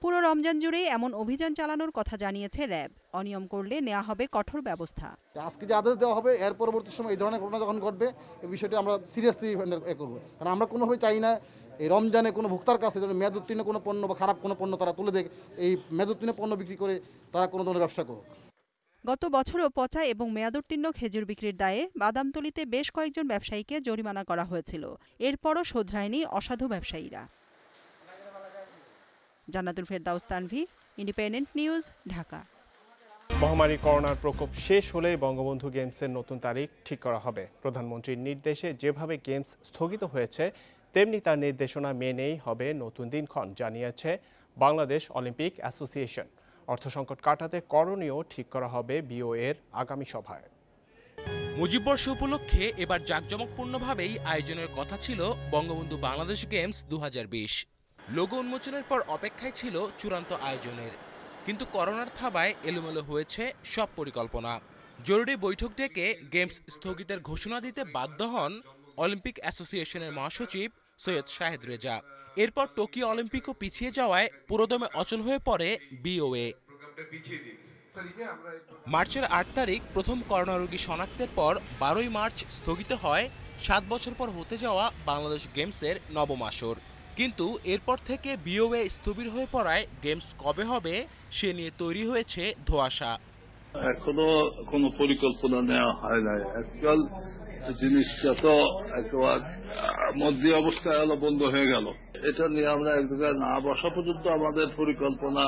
পুরো রমজান জুড়েই এমন অভিযান চালানোর কথা জানিয়েছে র্যাব। অনিয়ম করলে নেওয়া হবে কঠোর ব্যবস্থা। আজকে যে আদেশ দেওয়া হবে, এর পরবর্তী সময় এই ধরনের ঘটনা যখন ঘটবে, এই বিষয়টি আমরা সিরিয়াসলি করবো। কারণ আমরা কোনোভাবে চাই না এই রমজানে কোনো ভোক্তার কাছে যেন মেয়াদ উত্তীর্ণ কোনো পণ্য বা খারাপ কোনো পণ্য তারা তুলে দেয়, এই মেয়াদ উত্তীর্ণ পণ্য বিক্রি করে তারা কোনো ধরনের ব্যবসা করুক। গত বছরও পচা এবং মেয়াদোত্তীর্ণ খেজুর বিক্রির দায়ে বাদামতলীতে বেশ কয়েকজন ব্যবসায়ীকে জরিমানা করা হয়েছিল। এরপরও শোধরায়নি অসাধু ব্যবসায়ীরা। জান্নাতুল ফেরদাউস তানভি, ইন্ডিপেন্ডেন্ট নিউজ, ঢাকা। মহামারী করোনার প্রকোপ শেষ হলেই বঙ্গবন্ধু গেমসের নতুন তারিখ ঠিক করা হবে। প্রধানমন্ত্রীর নির্দেশে যেভাবে গেমস স্থগিত হয়েছে, তেমনি তার নির্দেশনা মেনেই হবে নতুন দিনক্ষণ, জানিয়েছে বাংলাদেশ অলিম্পিক অ্যাসোসিয়েশন। অর্থ সংকট কাটাতে করণীয় ঠিক করা হবে বিওএর আগামী সভায়। মুজিববর্ষ উপলক্ষে এবার জাঁকজমকপূর্ণভাবেই আয়োজনের কথা ছিল বঙ্গবন্ধু বাংলাদেশ গেমস 2020। লোগো উন্মোচনের পর অপেক্ষায় ছিল চূড়ান্ত আয়োজনের, কিন্তু করোনার থাবায় এলোমেলো হয়েছে সব পরিকল্পনা। জরুরি বৈঠক ডেকে গেমস স্থগিতের ঘোষণা দিতে বাধ্য হন অলিম্পিক অ্যাসোসিয়েশনের মহাসচিব সৈয়দ শাহেদ রেজা। এরপর টোকিও অলিম্পিকও পিছিয়ে যাওয়ায় পুরোদমে অচল হয়ে পড়ে বিওএ। মার্চের 8 তারিখ প্রথম করোনা রোগী শনাক্তের পর 12ই মার্চ স্থগিত হয় 7 বছর পর হতে যাওয়া বাংলাদেশ গেমসের নবম আসর। কিন্তু এরপর থেকে বিওএ স্থবির হয়ে পড়ায় গেমস কবে হবে সে নিয়ে তৈরি হয়েছে ধোঁয়াশা। এখনো কোনো পরিকল্পনা নেওয়া হয় নাই। আজকাল জিনিসটা তো একেবারে মধ্যে অবস্থায় হলো বন্ধ হয়ে গেল। এটা নিয়ে আমরা এক জায়গায় না বসা পর্যন্ত আমাদের পরিকল্পনা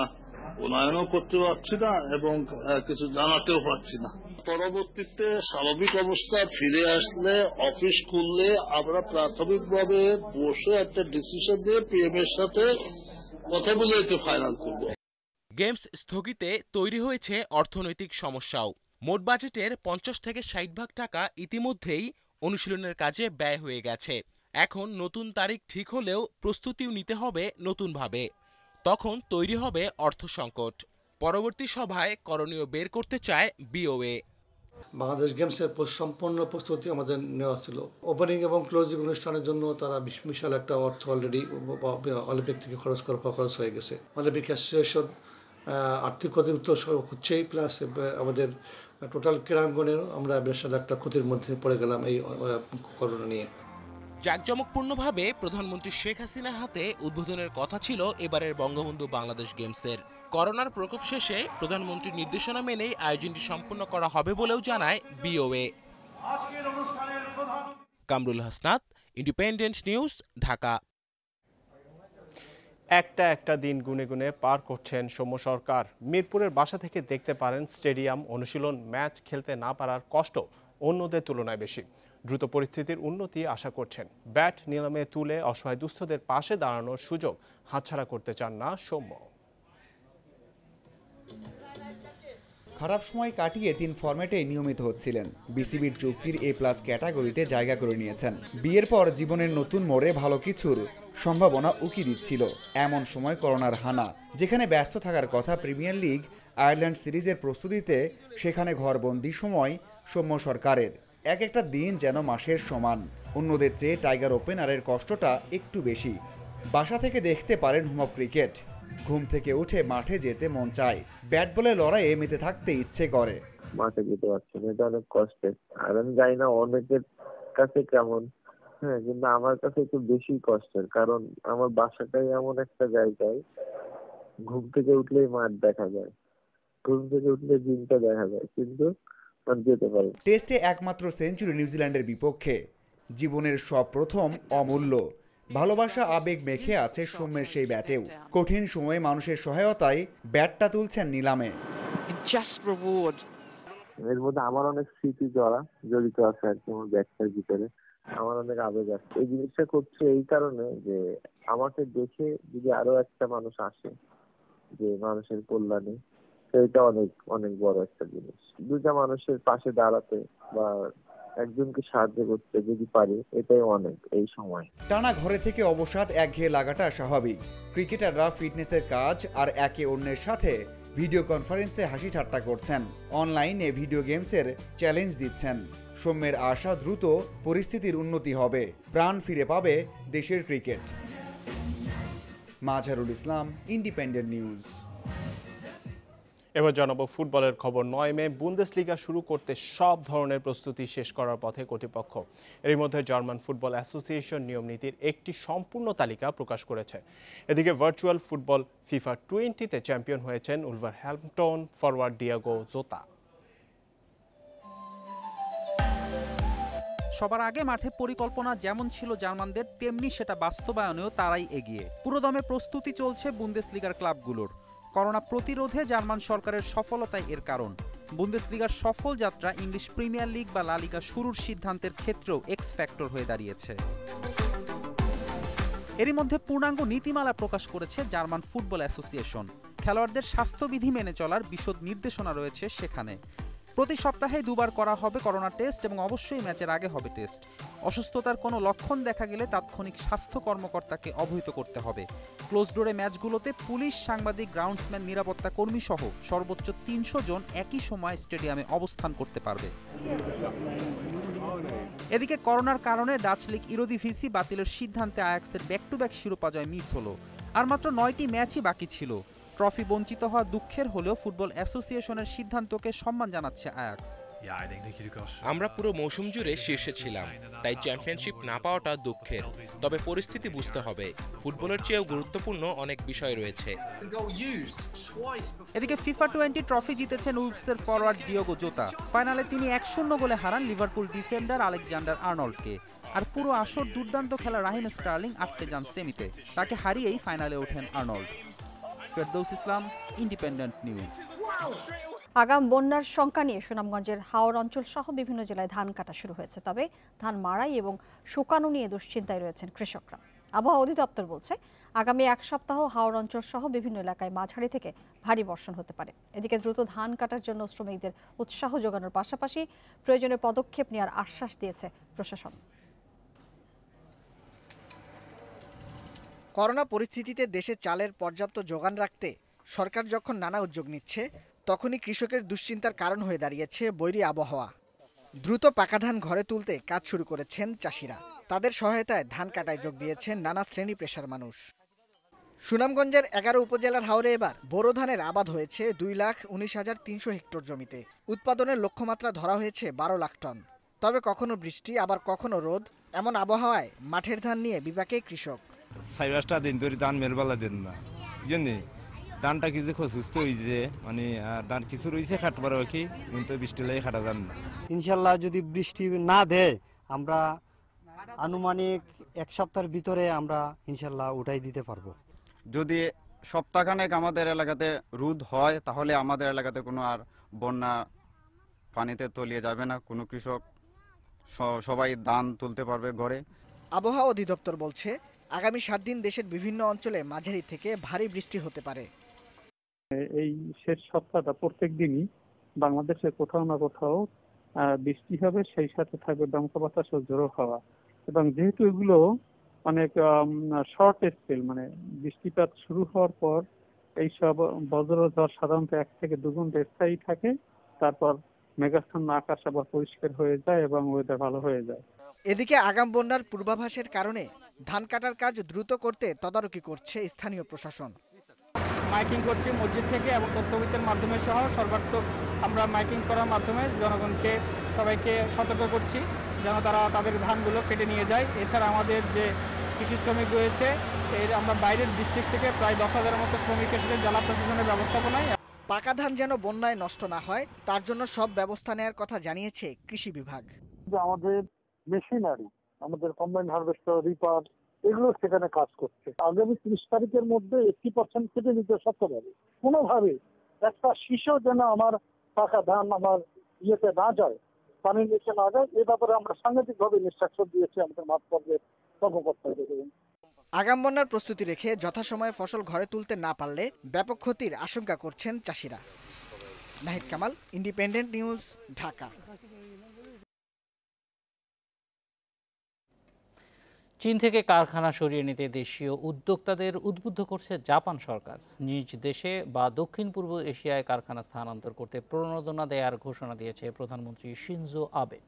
উন্নয়নও করতে পারছি না এবং কিছু জানাতেও পারছি না। পরবর্তীতে স্বাভাবিক অবস্থা ফিরে আসলে, অফিস খুললে আমরা প্রাথমিকভাবে বসে একটা ডিসিশন দিয়ে পিএম এর সাথে কথা বলে এটা ফাইনাল করব। গেমস স্থগিতে তৈরি হয়েছে অর্থনৈতিক সমস্যাও। মোট বাজেটের 50 থেকে 60% টাকা ইতিমধ্যেই অনুশীলনের কাজে ব্যয় হয়ে গেছে। এখন নতুন তারিখ ঠিক হলেও প্রস্তুতিও নিতে হবে নতুনভাবে। তখন তৈরি হবে অর্থ সংকট। পরবর্তী সভায় করণীয় বের করতে চায় বিওএ। বাংলাদেশ গেমসের সম্পূর্ণ প্রস্তুতি আমাদের নেওয়া ছিল। ওপেনিং এবং ক্লোজিং অনুষ্ঠানের জন্য তারা বিশাল একটা অর্থ অলরেডি অলিম্পিক থেকে খরচ হয়ে গেছে। অলিম্পিক অ্যাসোসিয়েশন আর্থিক ক্ষতি হচ্ছেই, প্লাস আমাদের টোটাল ক্রীড়াঙ্গনেও আমরা বিশাল একটা ক্ষতির মধ্যে পড়ে গেলাম এই করোনা নিয়ে। জাঁকজমকপূর্ণভাবে প্রধানমন্ত্রী শেখ হাসিনার হাতে উদ্বোধনের কথা ছিল এবারের বঙ্গবন্ধু বাংলাদেশ গেমসের। করোনার প্রকোপ শেষে প্রধানমন্ত্রীর নির্দেশনা মেনেই আয়োজনটি সম্পন্ন করা হবে বলেও জানায় VOA. Kamrul Hasnat, independent news, Dhaka. একটা দিন গুনে গুনে পার করছেন সৌম্য সরকার। মিরপুরের বাসা থেকে দেখতে পারেন স্টেডিয়াম, অনুশীলন, ম্যাচ খেলতে না পারার কষ্ট অন্যদের তুলনায় বেশি। দ্রুত পরিস্থিতির উন্নতি আশা করছেন। ব্যাট নিলামে তুলে অসহায় দুস্থদের পাশে দাঁড়ানোর সুযোগ হাতছাড়া করতে চান না সৌম্য। খারাপ সময় কাটিয়ে 3 ফরম্যাটে নিয়মিত হচ্ছিলেন। বিসিবির চুক্তির A+ ক্যাটাগরিতে জায়গা করে নিয়েছেন। বিয়ের পর জীবনের নতুন মোড়ে ভালো কিছুর সম্ভাবনা উকি দিচ্ছিল। এমন সময় করোনার হানা। যেখানে ব্যস্ত থাকার কথা প্রিমিয়ার লিগ, আয়ারল্যান্ড সিরিজের প্রস্তুতিতে, সেখানে ঘরবন্দি সময় সৌম্য সরকারের। একটা দিন যেন মাসের সমান। অন্যদের চেয়ে টাইগার ওপেনারের কষ্টটা একটু বেশি। বাসা থেকে দেখতে পারেন হোম অফ ক্রিকেট। ঘুম থেকে উঠে মাঠে যেতে মন চায়। ব্যাট বলে লড়াইয়ে মেতে থাকতে ইচ্ছে করে। মাঠে যেতে পারছি না, এটা অনেক কষ্টের। আর আমি জানি না অনেকের কাছে কেমন, হ্যাঁ, কিন্তু আমার কাছে একটু বেশি কষ্টের। কারণ আমার বাসাটাই এমন একটা জায়গায় ঘুম থেকে উঠলেই মাঠ দেখা যায়, ঘুম থেকে উঠলে দিনটা দেখা যায়, কিন্তু যেতে পারি। টেস্টে একমাত্র সেঞ্চুরি নিউজিল্যান্ডের বিপক্ষে। জীবনের সব প্রথম অমূল্য। ভালোবাসা আবেগ মেখে আছে সৌম্যের সেই ব্যাটেও। কঠিন সময়ে মানুষের সহায়তায় ব্যাটটা তুলছেন নিলামে। এর মধ্যে আমার অনেক স্মৃতি জড়িত আছে আর কি আমার ব্যাটটার ভিতরে। আমার অনেক আবেগ আছে। এই জিনিসটা করছে এই কারণে যে আমাকে দেখে যদি আরো একটা মানুষ আসে যে মানুষের কল্যাণে, সেটা অনেক অনেক বড় একটা জিনিস। দুটা মানুষের পাশে দাঁড়াতে বা একজনকে সাহায্য করতে যদি পারি, এটাই অনেক এই সময়। টানা ঘরে থেকে অবসাদ একঘেয়ে লাগাটা স্বাভাবিক। ক্রিকেটাররা ফিটনেসের কাজ আর একে অন্যের সাথে ভিডিও কনফারেন্সে হাসি ঠাট্টা করছেন। অনলাইনে ভিডিও গেমসের চ্যালেঞ্জ দিচ্ছেন। সৌম্যের আশা দ্রুত পরিস্থিতির উন্নতি হবে, প্রাণ ফিরে পাবে দেশের cricket. Mazharul Islam, independent news. এবার জানাবো ফুটবলের খবর। 9 মে বুন্দেসলিগা শুরু করতে সব ধরনের প্রস্তুতি শেষ করার পথে কর্তৃপক্ষ। এর মধ্যে জার্মান ফুটবল অ্যাসোসিয়েশন নিয়ম নীতির একটি সম্পূর্ণ তালিকা প্রকাশ করেছে। এদিকে ভার্চুয়াল ফুটবল FIFA 20-তে চ্যাম্পিয়ন হয়েছেন উলভারহ্যাম্পটন ফরওয়ার্ড ডিয়েগো জোতা। সবার আগে মাঠে পরিকল্পনা যেমন ছিল জার্মানদের, তেমনি সেটা বাস্তবায়নেও তারাই এগিয়ে। পুরোদমে প্রস্তুতি চলছে বুন্দেসলিগার ক্লাবগুলোর। করোনা প্রতিরোধে জার্মান সরকারের সফলতাই এর কারণ। বুন্দেসলিগার সফল যাত্রা ইংলিশ প্রিমিয়ার লিগ বা লা লিগা শুরুর সিদ্ধান্তের ক্ষেত্রেও এক্স ফ্যাক্টর হয়ে দাঁড়িয়েছে। এরই মধ্যে পূর্ণাঙ্গ নীতিমালা প্রকাশ করেছে জার্মান ফুটবল অ্যাসোসিয়েশন। খেলোয়াড়দের স্বাস্থ্যবিধি মেনে চলার বিশদ নির্দেশনা রয়েছে সেখানে। প্রতি সপ্তাহে 2 বার করা হবে করোনা টেস্ট এবং অবশ্যই ম্যাচের আগে হবে টেস্ট। অসুস্থতার কোনো লক্ষণ দেখা গেলে তাৎক্ষণিক স্বাস্থ্য কর্মকর্তাকে অবহিত করতে হবে। ক্লোজ ডোরে ম্যাচগুলোতে পুলিশ, সাংবাদিক, গ্রাউন্ডসম্যান, নিরাপত্তা কর্মী সহ সর্বোচ্চ 300 জন একই সময় স্টেডিয়ামে অবস্থান করতে পারবে। এদিকে করোনার কারণে ডাচ লিগ ইরোদিভিসি বাতিলের সিদ্ধান্তে আয়াক্সের ব্যাক টু ব্যাক শিরোপা জয় মিস হলো। আর মাত্র 9টি ম্যাচই বাকি ছিল। ট্রফি বঞ্চিত হওয়া দুঃখের হলেও ফুটবল অ্যাসোসিয়েশনের সিদ্ধান্তকে সম্মান জানাচ্ছে আয়াক্স। আমরা পুরো মৌসুম জুড়ে শীর্ষে ছিলাম, তাই চ্যাম্পিয়নশিপ না পাওয়াটা দুঃখের। তবে পরিস্থিতি বুঝতে হবে, ফুটবলের চেয়েও গুরুত্বপূর্ণ অনেক বিষয় রয়েছে। এদিকে FIFA 20 ট্রফি জিতেছেন উলভসের ফরওয়ার্ড ডিয়েগো জোতা। ফাইনালে তিনি 1-0 গোলে হারান লিভারপুল ডিফেন্ডার আলেকজান্ডার আর্নল্ডকে। আর পুরো আসর দুর্দান্ত খেলা রাহিম স্টার্লিং আটকে যান সেমিতে। তাকে হারিয়েই ফাইনালে ওঠেন আর্নল্ড। ফেরদৌস ইসলাম, ইন্ডিপেন্ডেন্ট নিউজ। আগাম বন্যার শঙ্কা নিয়ে সুনামগঞ্জের হাওর অঞ্চল সহ বিভিন্ন জেলায় ধান কাটা শুরু হয়েছে। তবে ধান মাড়াই এবং শুকানো নিয়ে দুশ্চিন্তায় রয়েছেন কৃষকরা। আবহাওয়া অধিদপ্তর বলছে আগামী 1 সপ্তাহ হাওর অঞ্চল সহ বিভিন্ন এলাকায় মাঝারি থেকে ভারী বর্ষণ হতে পারে। এদিকে দ্রুত ধান কাটার জন্য শ্রমিকদের উৎসাহ যোগানোর পাশাপাশি প্রয়োজনীয় পদক্ষেপ নেওয়ার আশ্বাস দিয়েছে প্রশাসন। করোনা পরিস্থিতিতে দেশে চালের পর্যাপ্ত যোগান রাখতে সরকার যখন নানা উদ্যোগ নিচ্ছে, তখনই কৃষকের দুশ্চিন্তার কারণ হয়ে দাঁড়িয়েছে বৈরী আবহাওয়া। দ্রুত পাকা ধান ঘরে তুলতে কাজ শুরু করেছেন চাষিরা। তাদের সহায়তায় ধান কাটায় যোগ দিয়েছেন নানা শ্রেণী পেশার মানুষ। সুনামগঞ্জের 11 উপজেলার হাওরে এবার বোরো ধানের আবাদ হয়েছে 2,19,300 হেক্টর জমিতে। উৎপাদনের লক্ষ্যমাত্রা ধরা হয়েছে 12 লাখ টন। তবে কখনো বৃষ্টি, আবার কখনো রোদ, এমন আবহাওয়ায় মাঠের ধান নিয়ে বিপাকে কৃষক। 4-5টা দিন ধরে ধান মেরবালা দেন না, জানি ধানটা কি যে সুস্থ হয়েছে মানে ধান কিছু রয়েছে খাটবার কি কিন্তু বৃষ্টি লাগে খাটা যান না। ইনশাল্লাহ যদি বৃষ্টি না দেয় আমরা আনুমানিক এক সপ্তাহের ভিতরে আমরা ইনশাল্লাহ উঠাই দিতে পারবো। যদি সপ্তাহখানেক আমাদের এলাকাতে রোদ হয় তাহলে আমাদের এলাকাতে কোনো আর বন্যা পানিতে তলিয়ে যাবে না, কোনো কৃষক সবাই ধান তুলতে পারবে ঘরে। আবহাওয়া অধিদপ্তর বলছে আগামী 7 দিন দেশের বিভিন্ন অঞ্চলে মাঝারি থেকে ভারী বৃষ্টি হতে পারে। এই শেষ সপ্তাহটা প্রত্যেক দিনই বাংলাদেশে কোথাও না কোথাও বৃষ্টি হবে, সেই সাথে থাকবে দমকা বাতাস ও ঝোড়ো হাওয়া। এবং যেহেতু এগুলো অনেক শর্ট স্পেল, মানে বৃষ্টিপাত শুরু হওয়ার পর এইসব বজ্রঝড় সাধারণত 1 থেকে 2 ঘন্টা স্থায়ী থাকে, তারপর মেঘাচ্ছন্ন আকাশ আবার পরিষ্কার হয়ে যায় এবং ওয়েদার ভালো হয়ে যায়। এদিকে আগাম বন্যার পূর্বাভাসের কারণে ধান কাটার কাজ দ্রুত করতে তদারকি করছে স্থানীয় প্রশাসন। মাইকিং করছি মসজিদ থেকে এবং তথ্য অফিসের মাধ্যমে সহ সর্বাত্মক আমরা মাইকিং করার মাধ্যমে জনগণকে সবাইকে সতর্ক করছি যেন তারা তাদের ধানগুলো কেটে নিয়ে যায়। এছাড়া আমাদের যে কৃষি শ্রমিক রয়েছে এর আমরা বাইরের ডিস্ট্রিক্ট থেকে প্রায় 10,000-এর মতো শ্রমিক এসেছে জেলা প্রশাসনের ব্যবস্থাপনায়। পাকা ধান যেন বন্যায় নষ্ট না হয় তার জন্য সব ব্যবস্থা নেওয়ার কথা জানিয়েছে কৃষি বিভাগ। আমাদের মেশিনারি, আমাদের কম্বাইন্ড হারভেস্টার, রিপার, এগুলো সেখানে কাজ করছে। আগামী 30 তারিখের মধ্যে 80% কেটে নিতে সক্ষম হবে। কোনোভাবে একটা শিশু যেন আমার পাকা ধান আমার ইয়েতে না যায়, পানির নিচে না যায়, এ ব্যাপারে আমরা সাংঘাতিকভাবে ইনস্ট্রাকশন দিয়েছি আমাদের মাঠ পর্যায়ের কর্মকর্তাদের। আগাম বন্যার প্রস্তুতি রেখে যথাসময়ে ফসল ঘরে তুলতে না পারলে ব্যাপক ক্ষতির আশঙ্কা করছেন চাষিরা। Nahid Kamal, independent news, Dhaka. চীন থেকে কারখানা সরিয়ে নিতে দেশীয় উদ্যোক্তাদের উদ্বুদ্ধ করছে জাপান সরকার। নিজ দেশে বা দক্ষিণ পূর্ব এশিয়ায় কারখানা স্থানান্তর করতে প্রণোদনা দেওয়ার ঘোষণা দিয়েছে প্রধানমন্ত্রী শিনজো আবে।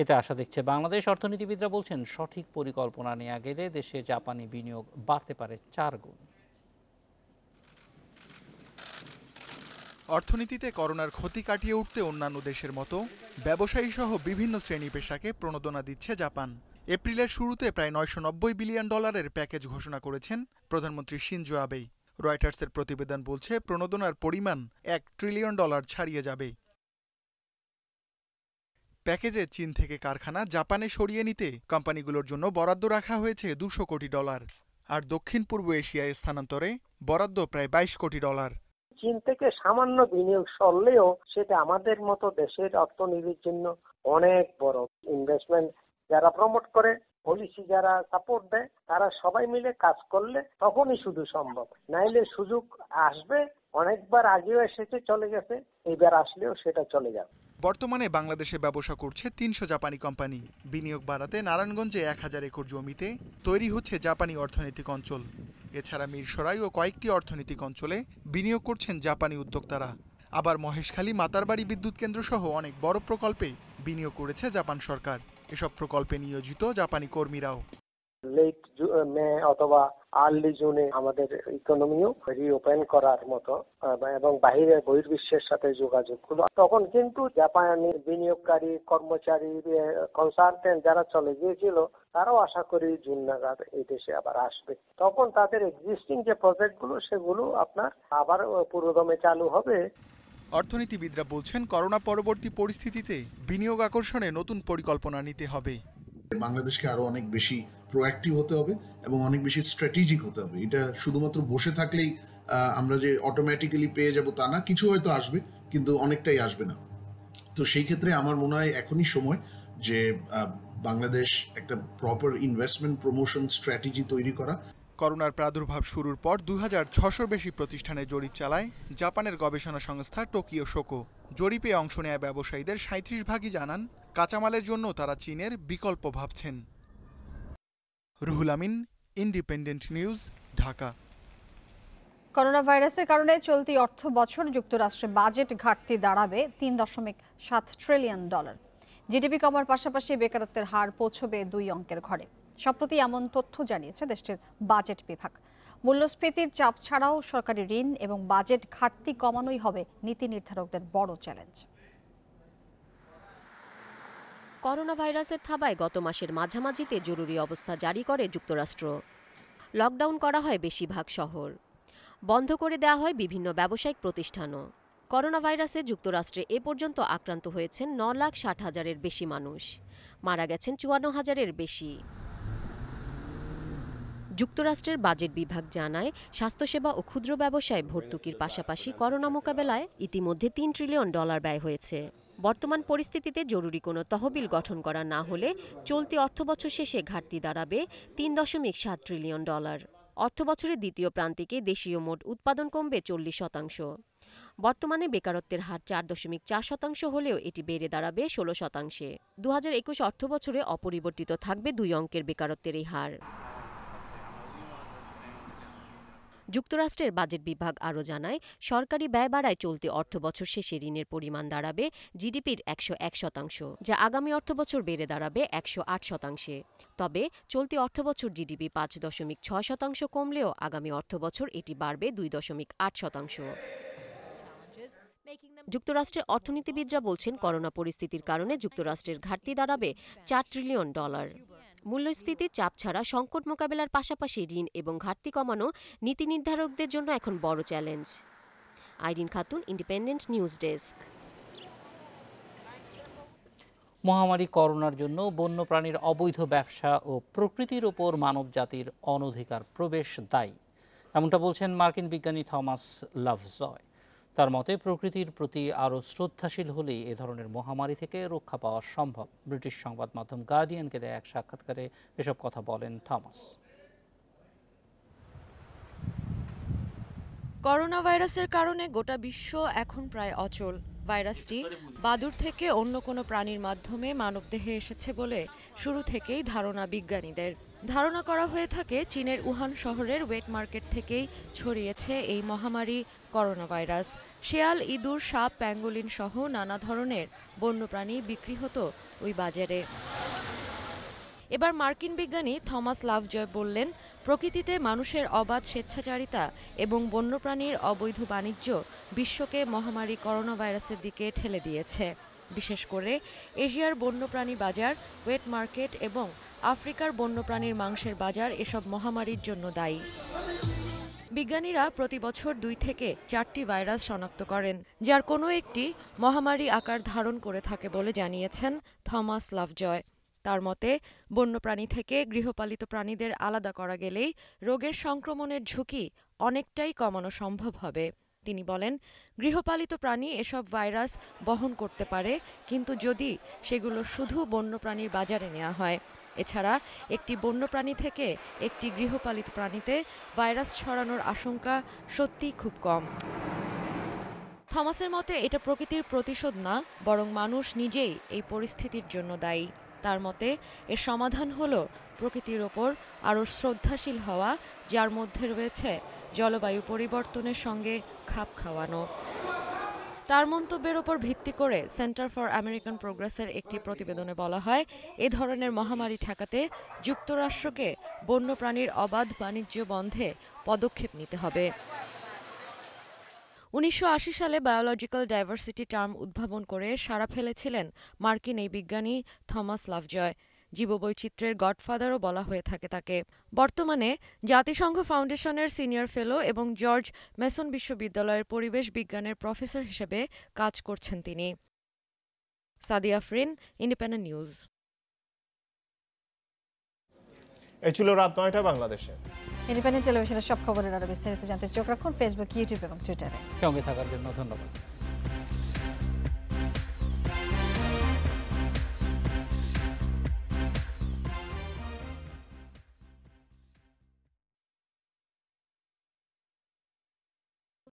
এতে আশা দেখছে বাংলাদেশ। অর্থনীতিবিদরা বলছেন সঠিক পরিকল্পনা নেওয়া গেলে দেশে জাপানি বিনিয়োগ বাড়তে পারে 4 গুণ। অর্থনীতিতে করোনার ক্ষতি কাটিয়ে উঠতে অন্যান্য দেশের মতো ব্যবসায়ী সহ বিভিন্ন শ্রেণী পেশাকে প্রণোদনা দিচ্ছে জাপান। এপ্রিলের শুরুতে প্রায় $990 বিলিয়ন প্যাকেজ ঘোষণা করেছেন প্রধানমন্ত্রী শিনজো আবে। রয়টার্সের প্রতিবেদন বলছে প্রণোদনার পরিমাণ $1 ট্রিলিয়ন ছাড়িয়ে যাবে। প্যাকেজে চীন থেকে কারখানা জাপানে সরিয়ে নিতে কোম্পানিগুলোর জন্য বরাদ্দ রাখা হয়েছে $200 কোটি, আর দক্ষিণ পূর্ব এশিয়ায় স্থানান্তরে বরাদ্দ প্রায় $22 কোটি। চীন থেকে সামান্য বিনিয়োগ সরলেও সেটা আমাদের মতো দেশের অর্থনীতির জন্য অনেক বড় ইনভেস্টমেন্ট। যারা প্রমোট করে, পলিসি যারা সাপোর্ট দেয়, তারা সবাই মিলে কাজ করলে তখনই শুধু সম্ভব। নাইলে সুযোগ আসবে, অনেকবার আগেও এসেছে, চলে গেছে, এবার আসলেও সেটা চলে যাবে। বর্তমানে বাংলাদেশে ব্যবসা করছে 300 জাপানি কোম্পানি। বিনিয়োগ বাড়াতে নারায়ণগঞ্জে 1000 একর জমিতে তৈরি হচ্ছে জাপানি অর্থনৈতিক অঞ্চল। এছাড়া মিরসরাই ও কয়েকটি অর্থনৈতিক অঞ্চলে বিনিয়োগ করছেন জাপানি উদ্যোক্তারা। আবার মহেশখালী, মাতারবাড়ি বিদ্যুৎ কেন্দ্র সহ অনেক বড় প্রকল্পে বিনিয়োগ করেছে জাপান সরকার। এসব প্রকল্পে নিয়োজিত জাপানি কর্মীরাও। লেট মে অথবা আর্লি জুনে আমাদের ইকোনমিও রিওপেন করার মতো এবং বাহিরের বহির্বিশ্বের সাথে যোগাযোগ হলো, তখন কিন্তু জাপানি বিনিয়োগকারী, কর্মচারী, কনসালটেন্ট যারা চলে গিয়েছিল তারাও আশা করি জুন নাগাদ এই দেশে আবার আসবে। তখন তাদের এক্সিস্টিং যে প্রজেক্টগুলো সেগুলো আপনার আবার পুরোদমে চালু হবে। অর্থনীতিবিদরা বলছেন করোনা পরবর্তী পরিস্থিতিতে বিনিয়োগ আকর্ষণে নতুন পরিকল্পনা নিতে হবে। বাংলাদেশকে আরো অনেক বেশি প্রোঅ্যাক্টিভ হতে হবে এবং অনেক বেশি স্ট্র্যাটেজিক হতে হবে। এটা শুধুমাত্র বসে থাকলেই আমরা যে অটোমেটিক্যালি পেয়ে যাব তা না, কিছু হয়তো আসবে কিন্তু অনেকটাই আসবে না। তো সেই ক্ষেত্রে আমার মনে হয় এখনই সময় যে বাংলাদেশ একটা প্রপার ইনভেস্টমেন্ট প্রমোশন স্ট্র্যাটেজি তৈরি করা। করোনার প্রাদুর্ভাব শুরুর পর 2600-র বেশি প্রতিষ্ঠানে জরিপ চালায় জাপানের গবেষণা সংস্থা টোকিও শোকো। জরিপে অংশ নেয়া ব্যবসায়ীদের 37 ভাগই জানান কাঁচামালের জন্য তারা চীনের বিকল্প ভাবছেন। Ruhul Amin, independent news, Dhaka. Corona ভাইরাসের কারণে চলতি অর্থ বছর যুক্তরাষ্ট্রে বাজেট ঘাটতি দাঁড়াবে $3.7 ট্রিলিয়ন। জিডিপি কমার পাশাপাশি বেকারত্বের হার পৌঁছবে 2 অঙ্কের ঘরে। সম্প্রতি এমন তথ্য জানিয়েছে দেশটির বাজেট বিভাগ। মূল্যস্ফীতির চাপ ছাড়াও সরকারি ঋণ এবং বাজেট ঘাটতি কমানোই হবে নীতি নির্ধারকদের বড় চ্যালেঞ্জ। করোনা ভাইরাসের থাবায় গত মাসের মাঝামাঝিতে জরুরি অবস্থা জারি করে যুক্তরাষ্ট্র। লকডাউন করা হয় বেশিরভাগ শহর। বন্ধ করে দেওয়া হয় বিভিন্ন ব্যবসায়িক প্রতিষ্ঠানও। করোনা ভাইরাসে যুক্তরাষ্ট্রে এ পর্যন্ত আক্রান্ত হয়েছেন 9,60,000-এর বেশি মানুষ, মারা গেছেন 54,000-এর বেশি। যুক্তরাষ্ট্রের বাজেট বিভাগ জানায়, স্বাস্থ্যসেবা ও ক্ষুদ্র ব্যবসায় ভর্তুকির পাশাপাশি করোনা মোকাবেলায় ইতিমধ্যে $3 ট্রিলিয়ন ব্যয় হয়েছে। বর্তমান পরিস্থিতিতে জরুরি কোনো তহবিল গঠন করা না হলে চলতি অর্থবছর শেষে ঘাটতি দাঁড়াবে $3.7 ট্রিলিয়ন। অর্থবছরের দ্বিতীয় প্রান্তিকে দেশীয় মোট উৎপাদন কমবে 40%। বর্তমানে বেকারত্বের হার 4.4% হলেও এটি বেড়ে দাঁড়াবে 16%। 2021 অর্থবছরে অপরিবর্তিত থাকবে 2 অঙ্কের বেকারত্বের এই হার। যুক্তরাষ্ট্রের বাজেট বিভাগ আরও জানায়, সরকারি ব্যয় বাড়ায় চলতি অর্থবছর শেষে ঋণের পরিমাণ দাঁড়াবে জিডিপির 101%, যা আগামী অর্থবছর বেড়ে দাঁড়াবে 108%। তবে চলতি অর্থবছর জিডিপি 5.6% কমলেও আগামী অর্থবছর এটি বাড়বে 2.8%। যুক্তরাষ্ট্রের অর্থনীতিবিদরা বলছেন, করোনা পরিস্থিতির কারণে যুক্তরাষ্ট্রের ঘাটতি দাঁড়াবে $4 ট্রিলিয়ন। মূল্যস্ফীতির চাপ ছাড়া সংকট মোকাবেলার পাশাপাশি ঋণ এবং ঘাটতি কমানো নীতি নির্ধারকদের জন্য এখন বড় challenge. Irene Khatun, independent news desk. মহামারী করোনার জন্য বন্যপ্রাণীর অবৈধ ব্যবসা ও প্রকৃতির ওপর মানবজাতির অনধিকার প্রবেশ দায়ী, এমনটা বলছেন মার্কিন বিজ্ঞানী থমাস লাভজয়। তার মতে, প্রকৃতির প্রতি আরও শ্রদ্ধাশীল হলেই এ ধরনের মহামারী থেকে রক্ষা পাওয়া সম্ভব। ব্রিটিশ সংবাদ মাধ্যম গার্ডিয়ানকে দেয়া এক সাক্ষাৎকারে এসব কথা বলেন থমাস। করোনা ভাইরাসের কারণে গোটা বিশ্ব এখন প্রায় অচল। ভাইরাসটি বাদুড় থেকে অন্য কোনো প্রাণীর মাধ্যমে মানবদেহে এসেছে বলে শুরু থেকেই ধারণা বিজ্ঞানীদের। ধারণা করা হয়ে থাকে চীনের উহান শহরের ওয়েট মার্কেট থেকেই ছড়িয়েছে এই মহামারী করোনা ভাইরাস। শেয়াল, ইঁদুর, সাপ, প্যাঙ্গোলিন সহ নানা ধরনের বন্যপ্রাণী বিক্রি হতো ওই বাজারে। এবার মার্কিন বিজ্ঞানী থমাস লাভজয় বললেন, প্রকৃতিতে মানুষের অবাধ স্বেচ্ছাচারিতা এবং বন্যপ্রাণীর অবৈধ বাণিজ্য বিশ্বকে মহামারী করোনা ভাইরাসের দিকে ঠেলে দিয়েছে। বিশেষ করে এশিয়ার বন্যপ্রাণী বাজার, ওয়েট মার্কেট এবং আফ্রিকার বন্যপ্রাণীর মাংসের বাজার এসব মহামারীর জন্য দায়ী। বিজ্ঞানীরা প্রতি বছর 2 থেকে 4টি ভাইরাস শনাক্ত করেন, যার কোনো একটি মহামারী আকার ধারণ করে থাকে বলে জানিয়েছেন থমাস লাভজয়। তার মতে, বন্যপ্রাণী থেকে গৃহপালিত প্রাণীদের আলাদা করা গেলেই রোগের সংক্রমণের ঝুঁকি অনেকটাই কমানো সম্ভব হবে। তিনি বলেন, গৃহপালিত প্রাণী এসব ভাইরাস বহন করতে পারে, কিন্তু যদি সেগুলো শুধু বন্যপ্রাণীর বাজারে নেওয়া হয়। এছাড়া একটি বন্যপ্রাণী থেকে একটি গৃহপালিত প্রাণীতে ভাইরাস ছড়ানোর আশঙ্কা সত্যিই খুব কম। থমাসের মতে, এটা প্রকৃতির প্রতিশোধ না, বরং মানুষ নিজেই এই পরিস্থিতির জন্য দায়ী। তার মতে, এর সমাধান হলো প্রকৃতির ওপর আরও শ্রদ্ধাশীল হওয়া, যার মধ্যে রয়েছে জলবায়ু পরিবর্তনের সঙ্গে খাপ খাওয়ানো। তার মন্তব্যের ওপর ভিত্তি করে সেন্টার ফর আমেরিকান প্রোগ্রেসের একটি প্রতিবেদনে বলা হয়, এ ধরনের মহামারী ঠেকাতে যুক্তরাষ্ট্রকে বন্যপ্রাণীর অবাধ বাণিজ্য বন্ধে পদক্ষেপ নিতে হবে। 1980 সালে বায়োলজিক্যাল ডাইভার্সিটি টার্ম উদ্ভাবন করে সাড়া ফেলেছিলেন মার্কিন এই বিজ্ঞানী থমাস লাভজয়। জীববৈচিত্র্যের গডফাদারও বলা হয়ে থাকে তাকে। বর্তমানে জাতিসংঘ ফাউন্ডেশনের সিনিয়র ফেলো এবং জর্জ মেসন বিশ্ববিদ্যালয়ের পরিবেশ বিজ্ঞানের প্রফেসর হিসেবে কাজ করছেন তিনি। Sadia Afrin, independent news. এই ছিল রাত 9টা বাংলাদেশে। ইন্ডিপেন্ডেন্ট টেলিভিশনের সব খবরের আরো বিস্তারিত জানতে চোখ রাখুন ফেসবুক, ইউটিউব এবং টুইটারে। সঙ্গে থাকার জন্য ধন্যবাদ।